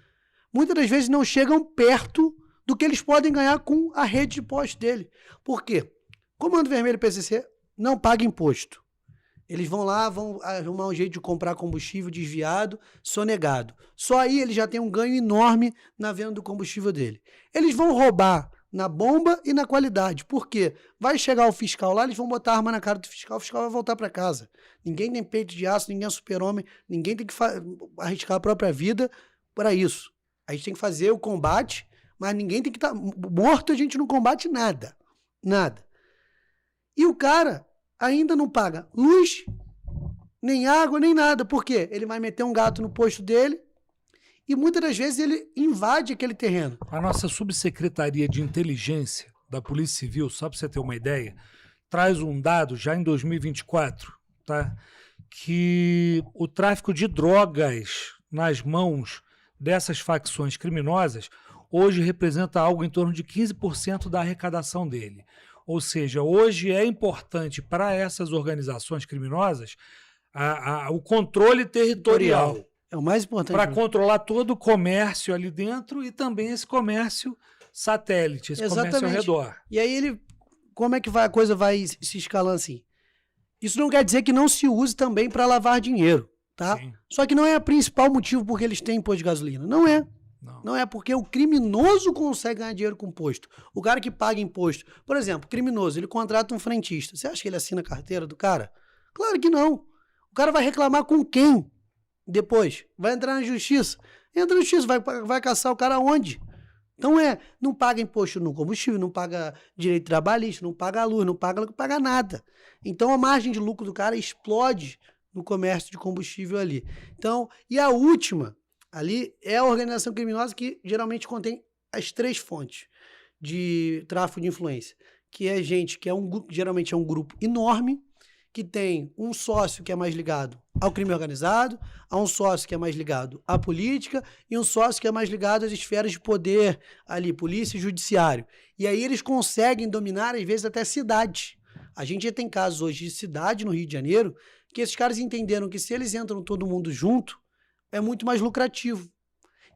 muitas das vezes não chegam perto do que eles podem ganhar com a rede de postos dele. Por quê? Comando Vermelho e PCC não pagam imposto. Eles vão lá, vão arrumar um jeito de comprar combustível desviado, sonegado. Só aí ele já tem um ganho enorme na venda do combustível dele. Eles vão roubar na bomba e na qualidade. Por quê? Vai chegar o fiscal lá, eles vão botar a arma na cara do fiscal, o fiscal vai voltar para casa. Ninguém tem peito de aço, ninguém é super-homem, ninguém tem que arriscar a própria vida para isso. A gente tem que fazer o combate, mas ninguém tem que estar morto, a gente não combate nada. Nada. E o cara ainda não paga luz, nem água, nem nada. Por quê? Ele vai meter um gato no posto dele e muitas das vezes ele invade aquele terreno. A nossa subsecretaria de inteligência da Polícia Civil, só para você ter uma ideia, traz um dado já em 2024, tá? Que o tráfico de drogas nas mãos dessas facções criminosas hoje representa algo em torno de 15% da arrecadação dele. Ou seja, hoje é importante para essas organizações criminosas o controle territorial. É o mais importante. Para controlar todo o comércio ali dentro e também esse comércio satélite, esse comércio ao redor. E aí como é que a coisa vai se escalando assim? Isso não quer dizer que não se use também para lavar dinheiro, tá? Sim. Só que não é o principal motivo porque eles têm imposto de gasolina. Não é. Não é porque o criminoso consegue ganhar dinheiro com imposto. O cara que paga imposto. Por exemplo, o criminoso, ele contrata um frentista. Você acha que ele assina a carteira do cara? Claro que não. O cara vai reclamar com quem? Depois. Vai entrar na justiça. Entra na justiça, vai caçar o cara onde? Então não paga imposto no combustível, não paga direito trabalhista, não paga luz, não paga nada. Então a margem de lucro do cara explode no comércio de combustível ali. Então, e a última ali é a organização criminosa que geralmente contém as 3 fontes de tráfico de influência, que é gente que geralmente é um grupo enorme, que tem um sócio que é mais ligado ao crime organizado, a um sócio que é mais ligado à política e um sócio que é mais ligado às esferas de poder ali, polícia e judiciário. E aí eles conseguem dominar, às vezes, até cidade. A gente já tem casos hoje de cidade no Rio de Janeiro que esses caras entenderam que se eles entram todo mundo junto, é muito mais lucrativo.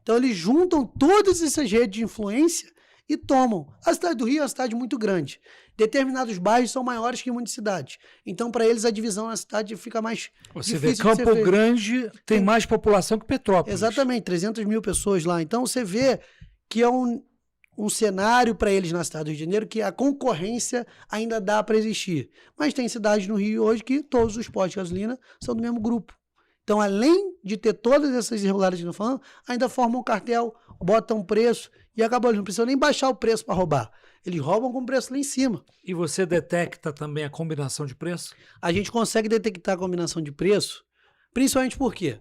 Então eles juntam todas essas redes de influência e tomam. A cidade do Rio é uma cidade muito grande. Determinados bairros são maiores que muitas cidades. Então, para eles, a divisão na cidade fica mais Você difícil vê, de ser Campo feita. Grande tem mais população que Petrópolis. Exatamente, 300 mil pessoas lá. Então, você vê que é um cenário para eles na cidade do Rio de Janeiro que a concorrência ainda dá para existir. Mas tem cidades no Rio hoje que todos os postos de gasolina são do mesmo grupo. Então, além de ter todas essas irregularidades que nós falamos, ainda formam um cartel, botam preço e acabou. Eles não precisam nem baixar o preço para roubar. Eles roubam com o preço lá em cima. E você detecta também a combinação de preço? A gente consegue detectar a combinação de preço, principalmente por quê?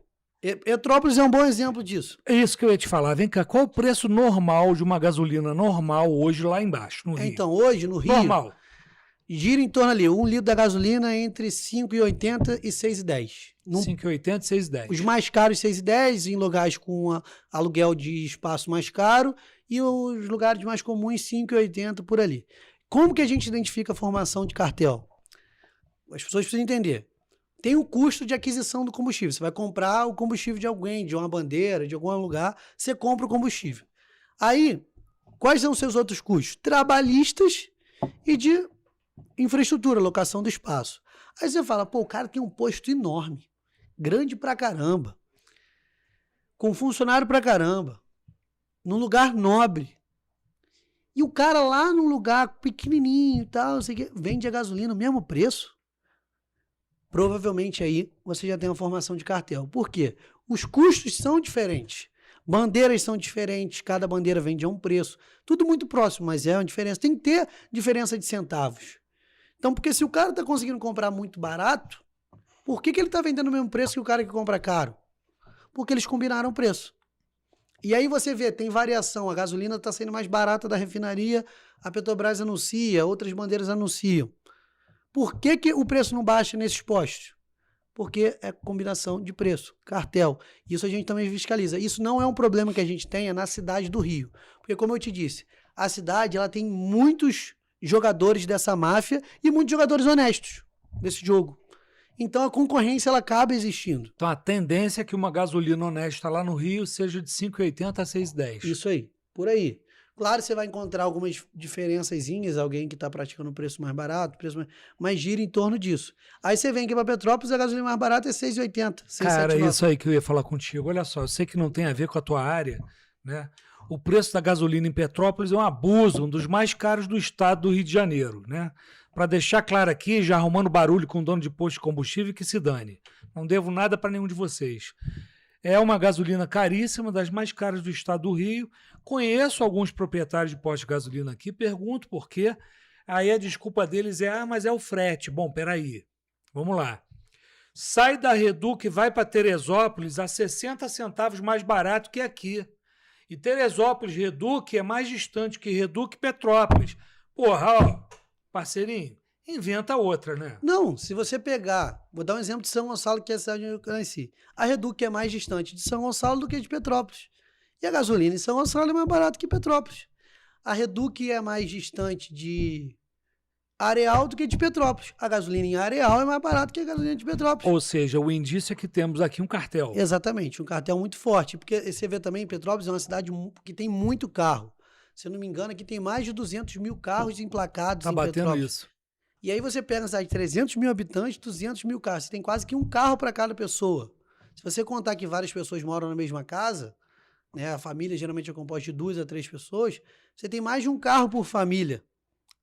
Petrópolis é um bom exemplo disso. É isso que eu ia te falar. Vem cá, qual o preço normal de uma gasolina normal hoje lá embaixo, no Rio? Então, hoje no Rio, normal. Gira em torno ali, 1 litro da gasolina entre 5,80 e 6,10. 5,80 e 6,10. Os mais caros 6,10 em lugares com aluguel de espaço mais caro e os lugares mais comuns 5,80 por ali. Como que a gente identifica a formação de cartel? As pessoas precisam entender. Tem o custo de aquisição do combustível. Você vai comprar o combustível de alguém, de uma bandeira, de algum lugar, você compra o combustível. Aí, quais são os seus outros custos? Trabalhistas e de infraestrutura, locação do espaço. Aí você fala, pô, o cara tem um posto enorme, grande pra caramba, com funcionário pra caramba, num lugar nobre. E o cara lá num lugar pequenininho e tal, não sei o quê, vende a gasolina no mesmo preço. Provavelmente aí você já tem uma formação de cartel. Por quê? Os custos são diferentes. Bandeiras são diferentes, cada bandeira vende a um preço. Tudo muito próximo, mas é uma diferença. Tem que ter diferença de centavos. Então, porque se o cara está conseguindo comprar muito barato, por que ele está vendendo o mesmo preço que o cara que compra caro? Porque eles combinaram o preço. E aí você vê, tem variação. A gasolina está saindo mais barata da refinaria, a Petrobras anuncia, outras bandeiras anunciam. Por que o preço não baixa nesses postos? Porque é combinação de preço, cartel. Isso a gente também fiscaliza. Isso não é um problema que a gente tenha na cidade do Rio. Porque, como eu te disse, a cidade ela tem muitos jogadores dessa máfia e muitos jogadores honestos desse jogo. Então a concorrência ela acaba existindo. Então a tendência é que uma gasolina honesta lá no Rio seja de 5,80 a 6,10. Isso aí, por aí. Claro, você vai encontrar algumas diferençazinhas, alguém que está praticando um preço mais barato, mas gira em torno disso. Aí você vem aqui para Petrópolis, a gasolina mais barata é 6,80. Cara, é isso aí que eu ia falar contigo. Olha só, eu sei que não tem a ver com a tua área, né? O preço da gasolina em Petrópolis é um abuso, um dos mais caros do estado do Rio de Janeiro, né? Para deixar claro aqui, já arrumando barulho com o dono de posto de combustível, que se dane. Não devo nada para nenhum de vocês. É uma gasolina caríssima, das mais caras do estado do Rio. Conheço alguns proprietários de postos de gasolina aqui, pergunto por quê. Aí a desculpa deles é, mas é o frete. Bom, peraí, vamos lá. Sai da Reduc e vai para Teresópolis a 60 centavos mais barato que aqui. E Teresópolis, Reduc, é mais distante que Reduc e Petrópolis. Porra, ó, parceirinho, inventa outra, né? Não, se você pegar, vou dar um exemplo de São Gonçalo, que é a cidade onde eu nasci. A Reduc é mais distante de São Gonçalo do que de Petrópolis. E a gasolina em São Gonçalo é mais barata que Petrópolis. A Reduc é mais distante de Areal do que de Petrópolis. A gasolina em Areal é mais barata que a gasolina de Petrópolis. Ou seja, o indício é que temos aqui um cartel. Exatamente, um cartel muito forte. Porque você vê também, Petrópolis é uma cidade que tem muito carro. Se eu não me engano, aqui tem mais de 200 mil carros emplacados Tá em batendo Petrópolis. isso. E aí você pega uma cidade de 300 mil habitantes, 200 mil carros. Você tem quase que um carro para cada pessoa. Se você contar que várias pessoas moram na mesma casa, né, a família geralmente é composta de 2 a 3 pessoas, você tem mais de um carro por família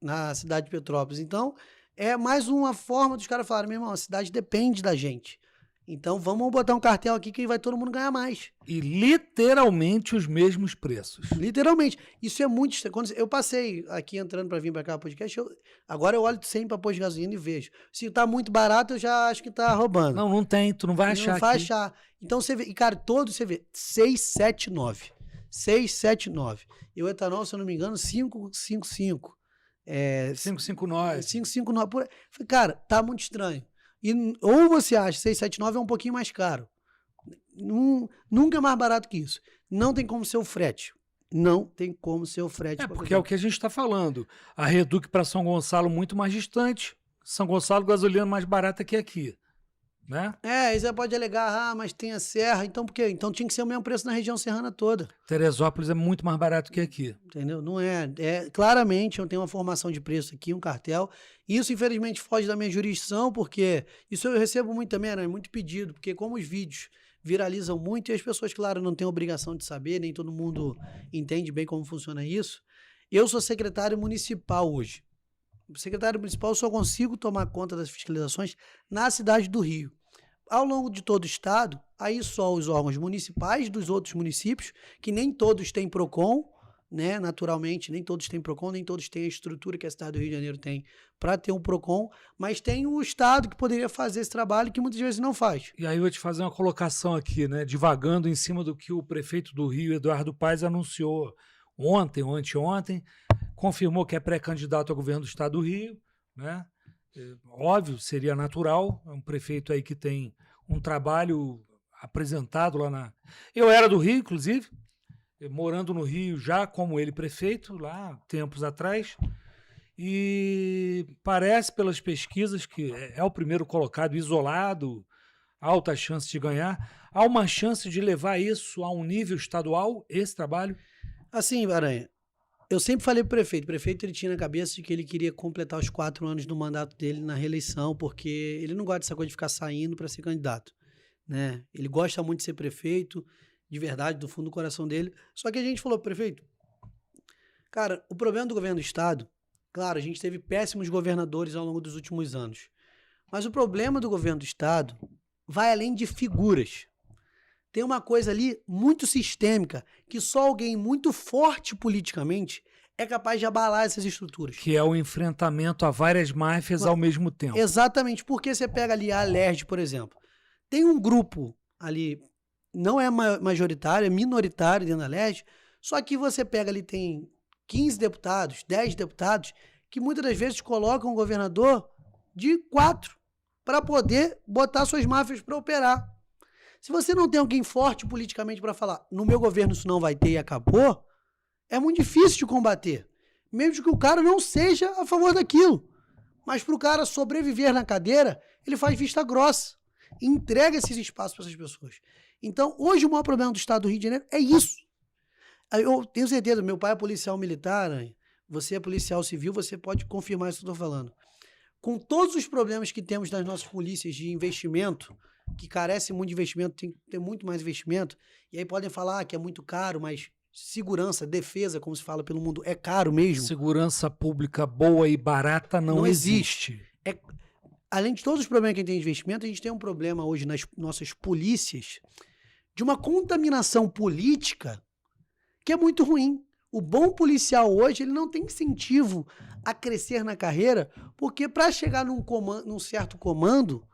na cidade de Petrópolis. Então, é mais uma forma dos caras falarem, meu irmão, a cidade depende da gente. Então, vamos botar um cartel aqui que vai todo mundo ganhar mais. E literalmente os mesmos preços. Literalmente. Isso é muito estranho. Quando eu passei aqui entrando para vir para cá no podcast, agora eu olho sempre para posto de gasolina e vejo. Se tá muito barato, eu já acho que tá roubando. Não tem, tu não vai achar. Não vai aqui. achar. Então você vê, e cara, todos você vê, 679. 679. E o etanol, se eu não me engano, 555. 559. 559. Falei, cara, tá muito estranho. E, ou você acha 679 é um pouquinho mais caro. Nunca é mais barato que isso. Não tem como ser o frete. Não tem como ser o frete. Porque é o que a gente está falando. A Reduc para São Gonçalo muito mais distante. São Gonçalo, gasolina mais barata que aqui. Né? Aí você pode alegar, mas tem a serra, então por quê? Então tinha que ser o mesmo preço na região serrana toda. Teresópolis é muito mais barato que aqui. Entendeu? Não é. Claramente eu tenho uma formação de preço aqui, um cartel. Isso, infelizmente, foge da minha jurisdição, porque isso eu recebo muito também, né? Muito pedido, porque como os vídeos viralizam muito e as pessoas, claro, não têm obrigação de saber, nem todo mundo entende bem como funciona isso. Eu sou secretário municipal hoje. O secretário municipal, eu só consigo tomar conta das fiscalizações na cidade do Rio. Ao longo de todo o estado, aí só os órgãos municipais dos outros municípios, que nem todos têm PROCON, né? Naturalmente, nem todos têm PROCON, nem todos têm a estrutura que a cidade do Rio de Janeiro tem para ter um PROCON, mas tem o estado que poderia fazer esse trabalho que muitas vezes não faz. E aí eu vou te fazer uma colocação aqui, né? Divagando em cima do que o prefeito do Rio, Eduardo Paes, anunciou ontem ou anteontem, confirmou que é pré-candidato ao governo do estado do Rio, né? Óbvio, seria natural, é um prefeito aí que tem um trabalho apresentado lá na... Eu era do Rio, inclusive, morando no Rio já como ele prefeito, lá tempos atrás, e parece pelas pesquisas que é o primeiro colocado isolado, alta chance de ganhar. Há uma chance de levar isso a um nível estadual, esse trabalho? Assim, Aranha, eu sempre falei pro prefeito. O prefeito ele tinha na cabeça de que ele queria completar os 4 anos do mandato dele na reeleição, porque ele não gosta dessa coisa de ficar saindo para ser candidato, né? Ele gosta muito de ser prefeito, de verdade, do fundo do coração dele. Só que a gente falou, prefeito, cara, o problema do governo do estado, claro, a gente teve péssimos governadores ao longo dos últimos anos, mas o problema do governo do estado vai além de figuras. Tem uma coisa ali muito sistêmica, que só alguém muito forte politicamente é capaz de abalar essas estruturas. Que é o enfrentamento a várias máfias ao mesmo tempo. Exatamente, porque você pega ali a Alerj, por exemplo. Tem um grupo ali, não é majoritário, é minoritário dentro da Alerj, só que você pega ali, tem 15 deputados, 10 deputados, que muitas das vezes colocam um governador de 4 para poder botar suas máfias para operar. Se você não tem alguém forte politicamente para falar, no meu governo isso não vai ter e acabou, é muito difícil de combater. Mesmo que o cara não seja a favor daquilo. Mas para o cara sobreviver na cadeira, ele faz vista grossa. E entrega esses espaços para essas pessoas. Então, hoje o maior problema do estado do Rio de Janeiro é isso. Eu tenho certeza, meu pai é policial militar, você é policial civil, você pode confirmar isso que eu estou falando. Com todos os problemas que temos nas nossas polícias de investimento, que carece muito de investimento, tem que ter muito mais investimento, e aí podem falar que é muito caro, mas segurança, defesa, como se fala pelo mundo, é caro mesmo. Segurança pública boa e barata não existe. Além de todos os problemas que a gente tem de investimento, a gente tem um problema hoje nas nossas polícias de uma contaminação política que é muito ruim. O bom policial hoje, ele não tem incentivo a crescer na carreira, porque para chegar num certo comando,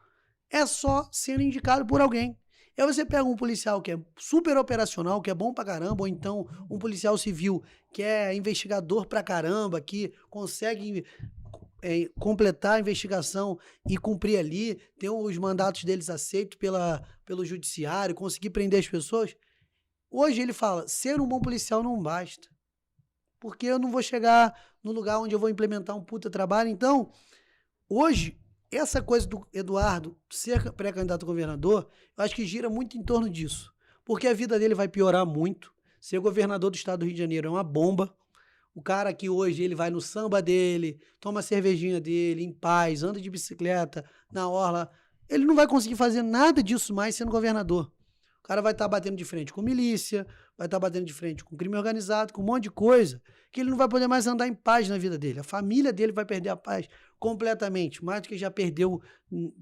é só ser indicado por alguém. Aí você pega um policial que é super operacional, que é bom pra caramba, ou então um policial civil que é investigador pra caramba, que consegue completar a investigação e cumprir ali, ter os mandatos deles aceitos pelo judiciário, conseguir prender as pessoas. Hoje ele fala, ser um bom policial não basta. Porque eu não vou chegar no lugar onde eu vou implementar um puta trabalho. Então, hoje, essa coisa do Eduardo ser pré-candidato a governador, eu acho que gira muito em torno disso. Porque a vida dele vai piorar muito. Ser governador do estado do Rio de Janeiro é uma bomba. O cara que hoje ele vai no samba dele, toma a cervejinha dele, em paz, anda de bicicleta, na orla, ele não vai conseguir fazer nada disso mais sendo governador. O cara vai estar batendo de frente com milícia, vai estar batendo de frente com crime organizado, com um monte de coisa, que ele não vai poder mais andar em paz na vida dele. A família dele vai perder a paz completamente, mais do que já perdeu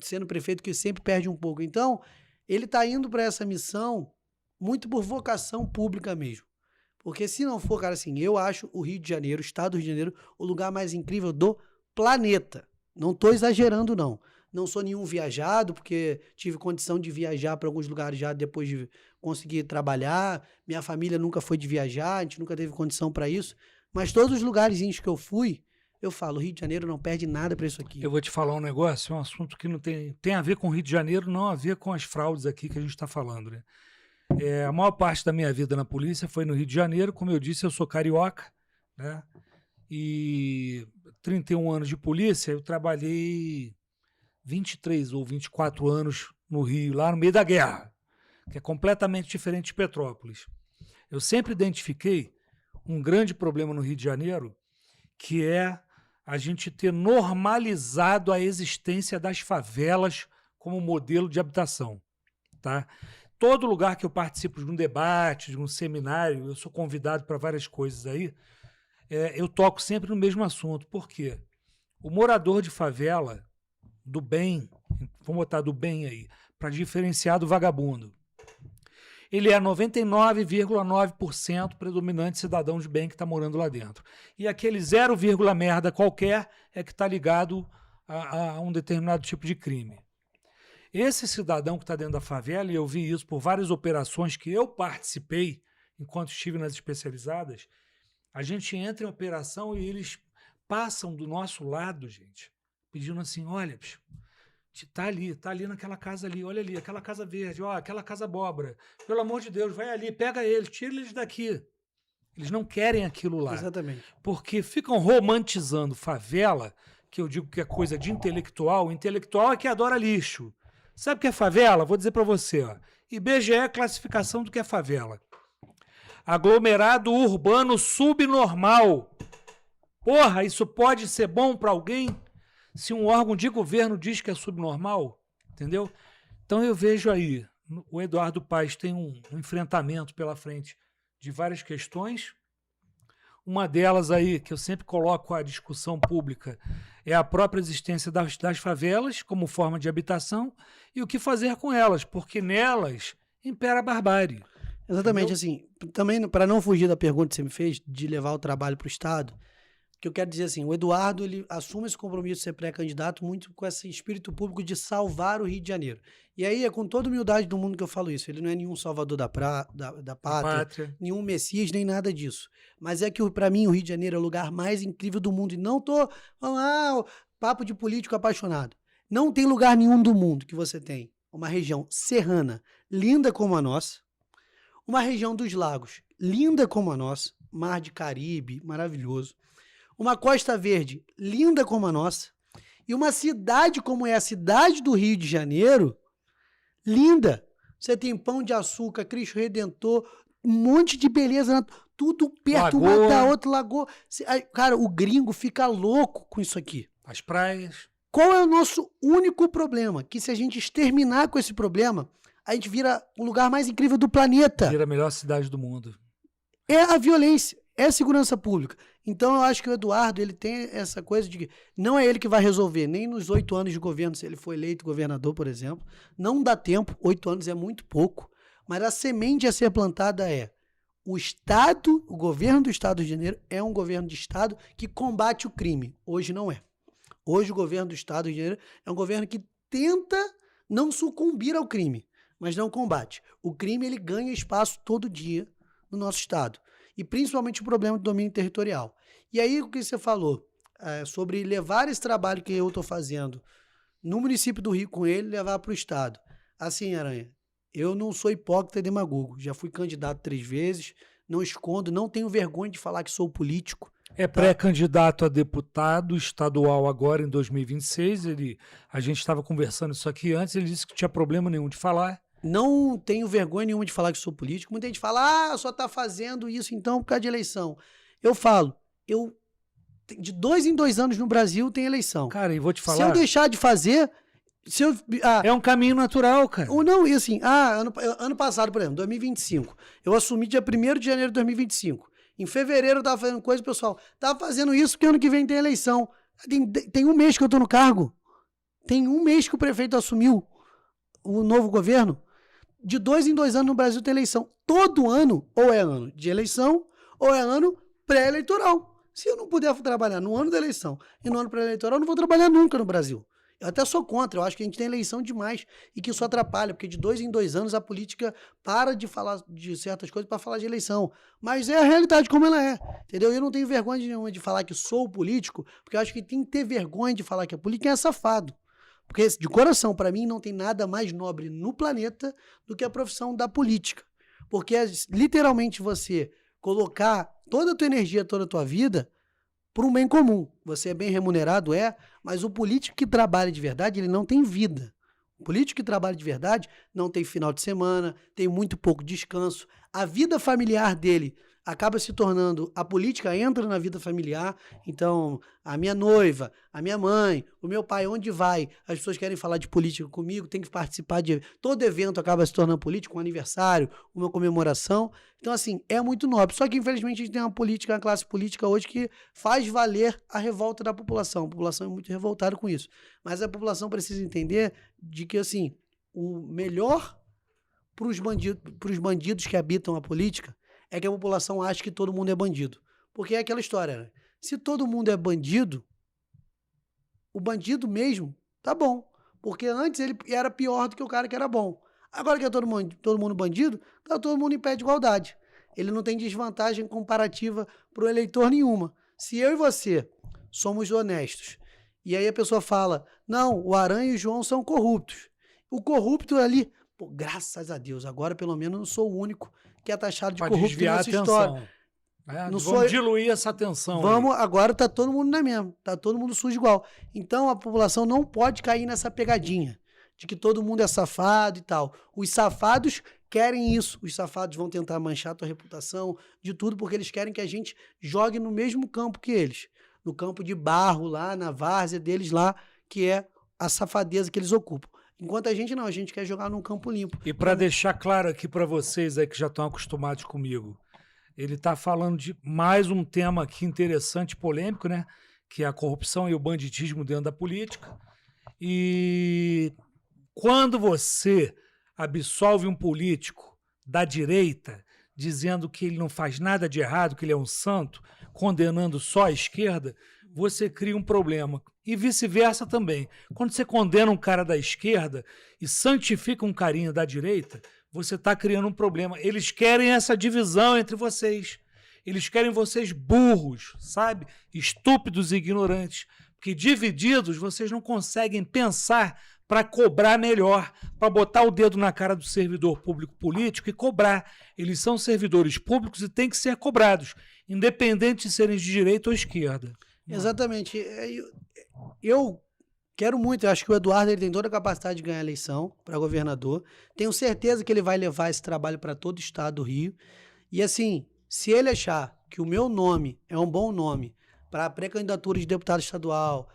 sendo prefeito, que sempre perde um pouco. Então, ele está indo para essa missão muito por vocação pública mesmo. Porque se não for, cara, assim, eu acho o Rio de Janeiro, o estado do Rio de Janeiro, o lugar mais incrível do planeta. Não estou exagerando, não. Não sou nenhum viajado, porque tive condição de viajar para alguns lugares já depois de conseguir trabalhar. Minha família nunca foi de viajar, a gente nunca teve condição para isso. Mas todos os lugares que eu fui, eu falo, o Rio de Janeiro não perde nada para isso aqui. Eu vou te falar um negócio, é um assunto que não tem a ver com o Rio de Janeiro, não a ver com as fraudes aqui que a gente está falando, né? A maior parte da minha vida na polícia foi no Rio de Janeiro. Como eu disse, eu sou carioca, né? E 31 anos de polícia, eu trabalhei 23 ou 24 anos no Rio, lá no meio da guerra, que é completamente diferente de Petrópolis. Eu sempre identifiquei um grande problema no Rio de Janeiro, que é a gente ter normalizado a existência das favelas como modelo de habitação, tá? Todo lugar que eu participo de um debate, de um seminário, eu sou convidado para várias coisas aí, eu toco sempre no mesmo assunto. Por quê? O morador de favela, do bem, vamos botar do bem aí, para diferenciar do vagabundo, ele é 99,9% predominante cidadão de bem que está morando lá dentro. E aquele 0, merda qualquer é que está ligado a um determinado tipo de crime. Esse cidadão que está dentro da favela, e eu vi isso por várias operações que eu participei enquanto estive nas especializadas, a gente entra em operação e eles passam do nosso lado, gente, pedindo assim, olha, bicho, tá ali naquela casa ali, olha ali, aquela casa verde, ó, aquela casa abóbora, pelo amor de Deus, vai ali, pega eles, tira eles daqui. Eles não querem aquilo lá. Exatamente. Porque ficam romantizando favela, que eu digo que é coisa de intelectual. O intelectual é que adora lixo. Sabe o que é favela? Vou dizer para você, ó. IBGE é a classificação do que é favela. Aglomerado urbano subnormal. Porra, isso pode ser bom para alguém se um órgão de governo diz que é subnormal? Entendeu? Então eu vejo aí, o Eduardo Paes tem um enfrentamento pela frente de várias questões. Uma delas aí, que eu sempre coloco à discussão pública, é a própria existência das favelas como forma de habitação e o que fazer com elas, porque nelas impera a barbárie. Exatamente, Entendeu? assim, também para não fugir da pergunta que você me fez de levar o trabalho para o Estado, que eu quero dizer assim, o Eduardo, ele assume esse compromisso de ser pré-candidato muito com esse espírito público de salvar o Rio de Janeiro. E aí é com toda humildade do mundo que eu falo isso, ele não é nenhum salvador da pátria, nenhum messias, nem nada disso. Mas é que para mim o Rio de Janeiro é o lugar mais incrível do mundo, e não tô falando, papo de político apaixonado. Não tem lugar nenhum do mundo que você tem uma região serrana, linda como a nossa, uma região dos lagos, linda como a nossa, Mar de Caribe, maravilhoso, uma Costa Verde, linda como a nossa, e uma cidade como é a cidade do Rio de Janeiro, linda. Você tem Pão de Açúcar, Cristo Redentor, um monte de beleza, tudo perto uma da outra, lagoa. Cara, o gringo fica louco com isso aqui. As praias. Qual é o nosso único problema? Que se a gente exterminar com esse problema, a gente vira o lugar mais incrível do planeta. Vira a melhor cidade do mundo. É a violência, é a segurança pública. Então eu acho que o Eduardo, ele tem essa coisa de que não é ele que vai resolver, nem nos 8 anos de governo, se ele for eleito governador, por exemplo. Não dá tempo, 8 anos é muito pouco, mas a semente a ser plantada é o Estado, o governo do Estado do Rio de Janeiro é um governo de Estado que combate o crime. Hoje não é. Hoje o governo do Estado do Rio de Janeiro é um governo que tenta não sucumbir ao crime, mas não combate. O crime, ele ganha espaço todo dia no nosso Estado. E principalmente o problema do domínio territorial. E aí o que você falou sobre levar esse trabalho que eu estou fazendo no município do Rio com ele, levar para o Estado. Assim, Aranha, eu não sou hipócrita e demagogo. Já fui candidato 3 vezes, não escondo, não tenho vergonha de falar que sou político. É pré-candidato a deputado estadual agora em 2026. A gente estava conversando isso aqui antes, ele disse que não tinha problema nenhum de falar. Não tenho vergonha nenhuma de falar que sou político. Muita gente fala, só tá fazendo isso então por causa de eleição. Eu falo, de 2 em 2 anos no Brasil tem eleição. Cara, e vou te falar... Se eu deixar de fazer... é um caminho natural, cara. Ou não, e assim, ano passado, por exemplo, 2025, eu assumi dia 1º de janeiro de 2025. Em fevereiro eu tava fazendo coisa, pessoal, tava fazendo isso porque ano que vem tem eleição. Tem um mês que eu tô no cargo. Tem um mês que o prefeito assumiu o novo governo. De 2 em 2 anos no Brasil tem eleição. Todo ano, ou é ano de eleição, ou é ano pré-eleitoral. Se eu não puder trabalhar no ano da eleição e no ano pré-eleitoral, eu não vou trabalhar nunca no Brasil. Eu até sou contra, eu acho que a gente tem eleição demais e que isso atrapalha, porque de 2 em 2 anos a política para de falar de certas coisas para falar de eleição. Mas é a realidade como ela é, entendeu? Eu não tenho vergonha nenhuma de falar que sou político, porque eu acho que tem que ter vergonha de falar que é político, é safado. Porque, de coração, para mim, não tem nada mais nobre no planeta do que a profissão da política. Porque é literalmente você colocar toda a tua energia, toda a tua vida por um bem comum. Você é bem remunerado, mas o político que trabalha de verdade, ele não tem vida. O político que trabalha de verdade não tem final de semana, tem muito pouco descanso. A vida familiar dele acaba se tornando... A política entra na vida familiar, então a minha noiva, a minha mãe, o meu pai, onde vai, as pessoas querem falar de política comigo, tem que participar de... Todo evento acaba se tornando político, um aniversário, uma comemoração. Então, assim, é muito nobre. Só que, infelizmente, a gente tem uma política, uma classe política hoje que faz valer a revolta da população. A população é muito revoltada com isso. Mas a população precisa entender de que, assim, o melhor para os bandidos que habitam a política é que a população acha que todo mundo é bandido. Porque é aquela história, né? Se todo mundo é bandido, o bandido mesmo tá bom. Porque antes ele era pior do que o cara que era bom. Agora que é todo mundo bandido, tá todo mundo em pé de igualdade. Ele não tem desvantagem comparativa pro eleitor nenhuma. Se eu e você somos honestos, e aí a pessoa fala, não, o Aranha e o João são corruptos. O corrupto ali, pô, graças a Deus, agora pelo menos eu não sou o único que é taxado de corrupto desviar nessa a história. Vamos diluir essa tensão. Agora tá todo mundo na mesma, tá todo mundo sujo igual. Então a população não pode cair nessa pegadinha de que todo mundo é safado e tal. Os safados querem isso. Os safados vão tentar manchar a tua reputação, de tudo, porque eles querem que a gente jogue no mesmo campo que eles. No campo de barro lá, na várzea deles lá, que é a safadeza que eles ocupam. Enquanto a gente não, a gente quer jogar num campo limpo. E para deixar claro aqui para vocês aí que já estão acostumados comigo, ele está falando de mais um tema aqui interessante, polêmico, né? Que é a corrupção e o banditismo dentro da política. E quando você absolve um político da direita, dizendo que ele não faz nada de errado, que ele é um santo, condenando só a esquerda, você cria um problema. E vice-versa também. Quando você condena um cara da esquerda e santifica um carinha da direita, você está criando um problema. Eles querem essa divisão entre vocês. Eles querem vocês burros, sabe? Estúpidos e ignorantes. Porque divididos vocês não conseguem pensar para cobrar melhor, para botar o dedo na cara do servidor público político e cobrar. Eles são servidores públicos e têm que ser cobrados, independente de serem de direita ou esquerda. Exatamente. Eu quero muito, eu acho que o Eduardo ele tem toda a capacidade de ganhar a eleição para governador. Tenho certeza que ele vai levar esse trabalho para todo o estado do Rio. E assim, se ele achar que o meu nome é um bom nome para a pré-candidatura de deputado estadual,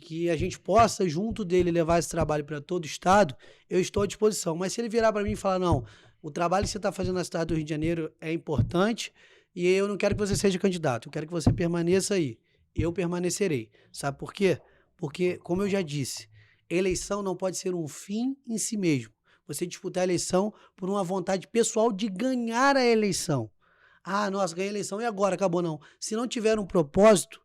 que a gente possa, junto dele, levar esse trabalho para todo o estado, eu estou à disposição. Mas se ele virar para mim e falar, não, o trabalho que você está fazendo na cidade do Rio de Janeiro é importante e eu não quero que você seja candidato, eu quero que você permaneça aí. Eu permanecerei. Sabe por quê? Porque, como eu já disse, eleição não pode ser um fim em si mesmo. Você disputar a eleição por uma vontade pessoal de ganhar a eleição. Ah, nossa, ganhei a eleição e agora? Acabou não. Se não tiver um propósito,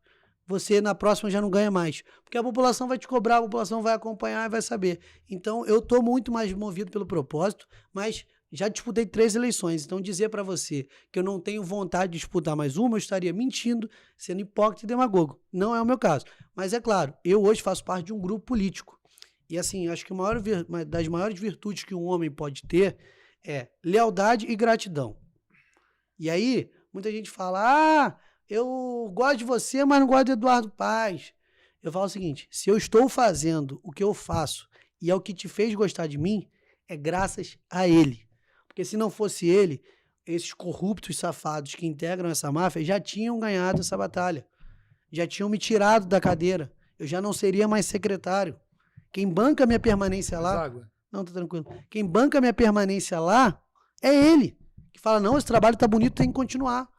você na próxima já não ganha mais. Porque a população vai te cobrar, a população vai acompanhar e vai saber. Então, eu estou muito mais movido pelo propósito, mas já disputei 3 eleições. Então, dizer para você que eu não tenho vontade de disputar mais uma, eu estaria mentindo, sendo hipócrita e demagogo. Não é o meu caso. Mas é claro, eu hoje faço parte de um grupo político. E assim, acho que uma das maiores virtudes que um homem pode ter é lealdade e gratidão. E aí, muita gente fala, eu gosto de você, mas não gosto de Eduardo Paes. Eu falo o seguinte, se eu estou fazendo o que eu faço e é o que te fez gostar de mim, é graças a ele. Porque se não fosse ele, esses corruptos safados que integram essa máfia já tinham ganhado essa batalha. Já tinham me tirado da cadeira. Eu já não seria mais secretário. Quem banca minha permanência lá... Não, tá tranquilo. Quem banca minha permanência lá é ele. Que fala, não, esse trabalho tá bonito, tem que continuar.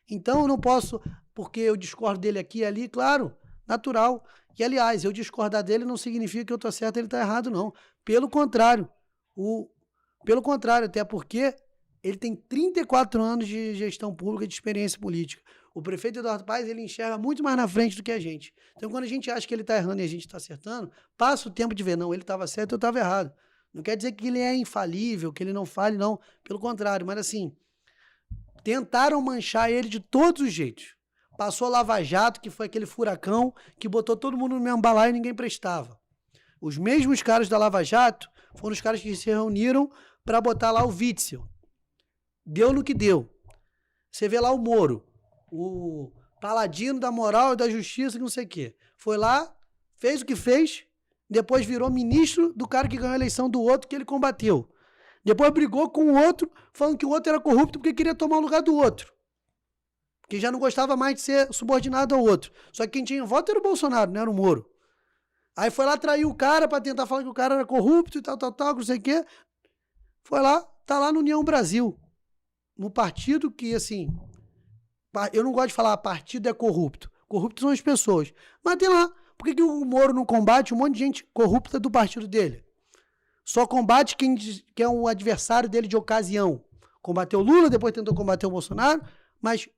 Então eu não posso, porque eu discordo dele aqui e ali, claro, natural. E aliás, eu discordar dele não significa que eu tô certo e ele tá errado, não. Pelo contrário. Pelo contrário, até porque ele tem 34 anos de gestão pública, de experiência política. O prefeito Eduardo Paes, ele enxerga muito mais na frente do que a gente. Então, quando a gente acha que ele está errando e a gente está acertando, passa o tempo de ver, não, ele estava certo e eu estava errado. Não quer dizer que ele é infalível, que ele não fale, não. Pelo contrário, mas assim, tentaram manchar ele de todos os jeitos. Passou Lava Jato, que foi aquele furacão que botou todo mundo no mesmo balaio e ninguém prestava. Os mesmos caras da Lava Jato foram os caras que se reuniram para botar lá o Witzel. Deu no que deu. Você vê lá o Moro, o paladino da moral e da justiça, que não sei o quê. Foi lá, fez o que fez, depois virou ministro do cara que ganhou a eleição do outro que ele combateu. Depois brigou com o outro, falando que o outro era corrupto porque queria tomar o lugar do outro. Que já não gostava mais de ser subordinado ao outro. Só que quem tinha voto era o Bolsonaro, não era o Moro. Aí foi lá trair o cara pra tentar falar que o cara era corrupto e tal, não sei o quê. Foi lá, tá lá no União Brasil. No partido que, assim, eu não gosto de falar partido é corrupto. Corruptos são as pessoas. Mas tem lá. Por que o Moro não combate um monte de gente corrupta do partido dele? Só combate quem é um adversário dele de ocasião. Combateu o Lula, depois tentou combater o Bolsonaro, mas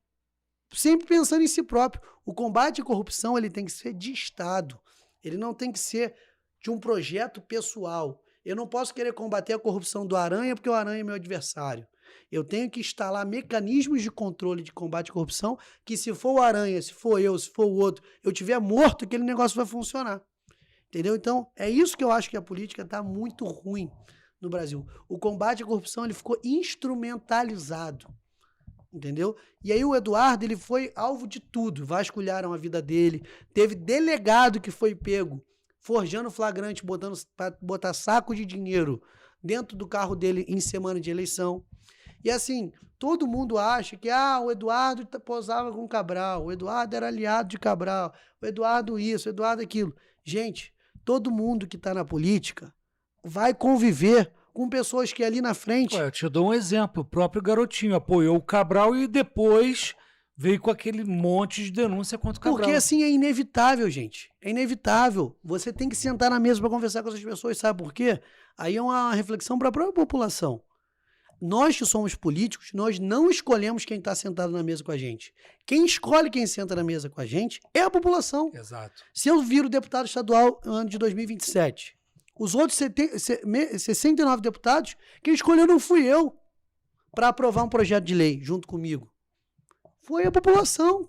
sempre pensando em si próprio. O combate à corrupção ele tem que ser de Estado. Ele não tem que ser de um projeto pessoal. Eu não posso querer combater a corrupção do Aranha porque o Aranha é meu adversário. Eu tenho que instalar mecanismos de controle de combate à corrupção que se for o Aranha, se for eu, se for o outro, eu tiver morto, aquele negócio vai funcionar. Entendeu? Então, é isso que eu acho que a política está muito ruim no Brasil. O combate à corrupção ele ficou instrumentalizado. Entendeu? E aí o Eduardo ele foi alvo de tudo. Vasculharam a vida dele. Teve delegado que foi pego forjando flagrante, botar saco de dinheiro dentro do carro dele em semana de eleição. E assim, todo mundo acha que o Eduardo posava com o Cabral, o Eduardo era aliado de Cabral, o Eduardo isso, o Eduardo aquilo. Gente, todo mundo que está na política vai conviver com pessoas que ali na frente... Eu te dou um exemplo, o próprio Garotinho apoiou o Cabral e depois veio com aquele monte de denúncia contra o Cabral. Porque assim é inevitável, gente. É inevitável. Você tem que sentar na mesa para conversar com essas pessoas, sabe por quê? Aí é uma reflexão para a própria população. Nós que somos políticos, nós não escolhemos quem está sentado na mesa com a gente. Quem escolhe quem senta na mesa com a gente é a população. Exato. Se eu viro deputado estadual no ano de 2027, os outros 69 deputados, quem escolheu não fui eu para aprovar um projeto de lei junto comigo. Foi a população.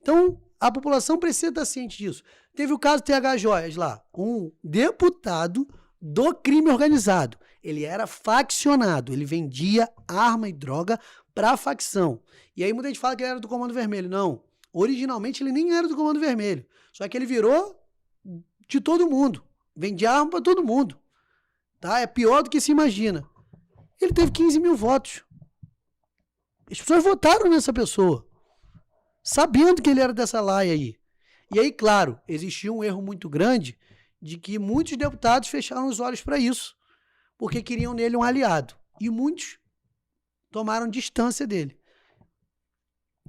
Então, a população precisa estar ciente disso. Teve o caso TH Joias lá, um deputado do crime organizado. Ele era faccionado, ele vendia arma e droga para a facção. E aí muita gente fala que ele era do Comando Vermelho. Não, originalmente ele nem era do Comando Vermelho. Só que ele virou de todo mundo. Vendia arma para todo mundo. Tá? É pior do que se imagina. Ele teve 15 mil votos. As pessoas votaram nessa pessoa, sabendo que ele era dessa laia aí. E aí, claro, existia um erro muito grande de que muitos deputados fecharam os olhos para isso, porque queriam nele um aliado. E muitos tomaram distância dele.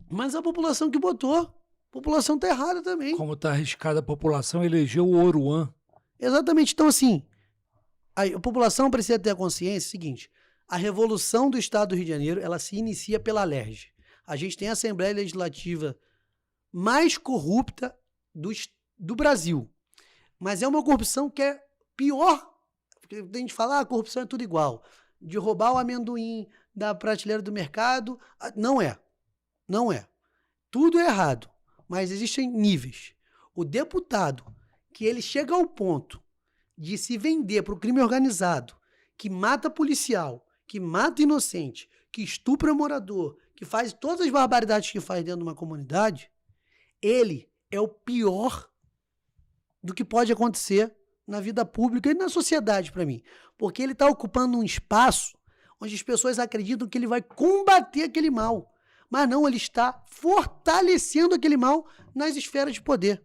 Mas a população que votou, a população está errada também. Como está arriscada a população, elegeu o Oruan. Exatamente. Então, assim, a população precisa ter a consciência seguinte: a revolução do Estado do Rio de Janeiro, ela se inicia pela Alerj. A gente tem a Assembleia Legislativa mais corrupta do Brasil. Mas é uma corrupção que é pior. Porque a gente fala, a corrupção é tudo igual. De roubar o amendoim da prateleira do mercado. Não é. Não é. Tudo é errado. Mas existem níveis. O deputado, que ele chega ao ponto de se vender para o crime organizado, que mata policial, que mata inocente, que estupra morador, que faz todas as barbaridades que faz dentro de uma comunidade, ele é o pior do que pode acontecer na vida pública e na sociedade para mim. Porque ele está ocupando um espaço onde as pessoas acreditam que ele vai combater aquele mal. Mas não, ele está fortalecendo aquele mal nas esferas de poder.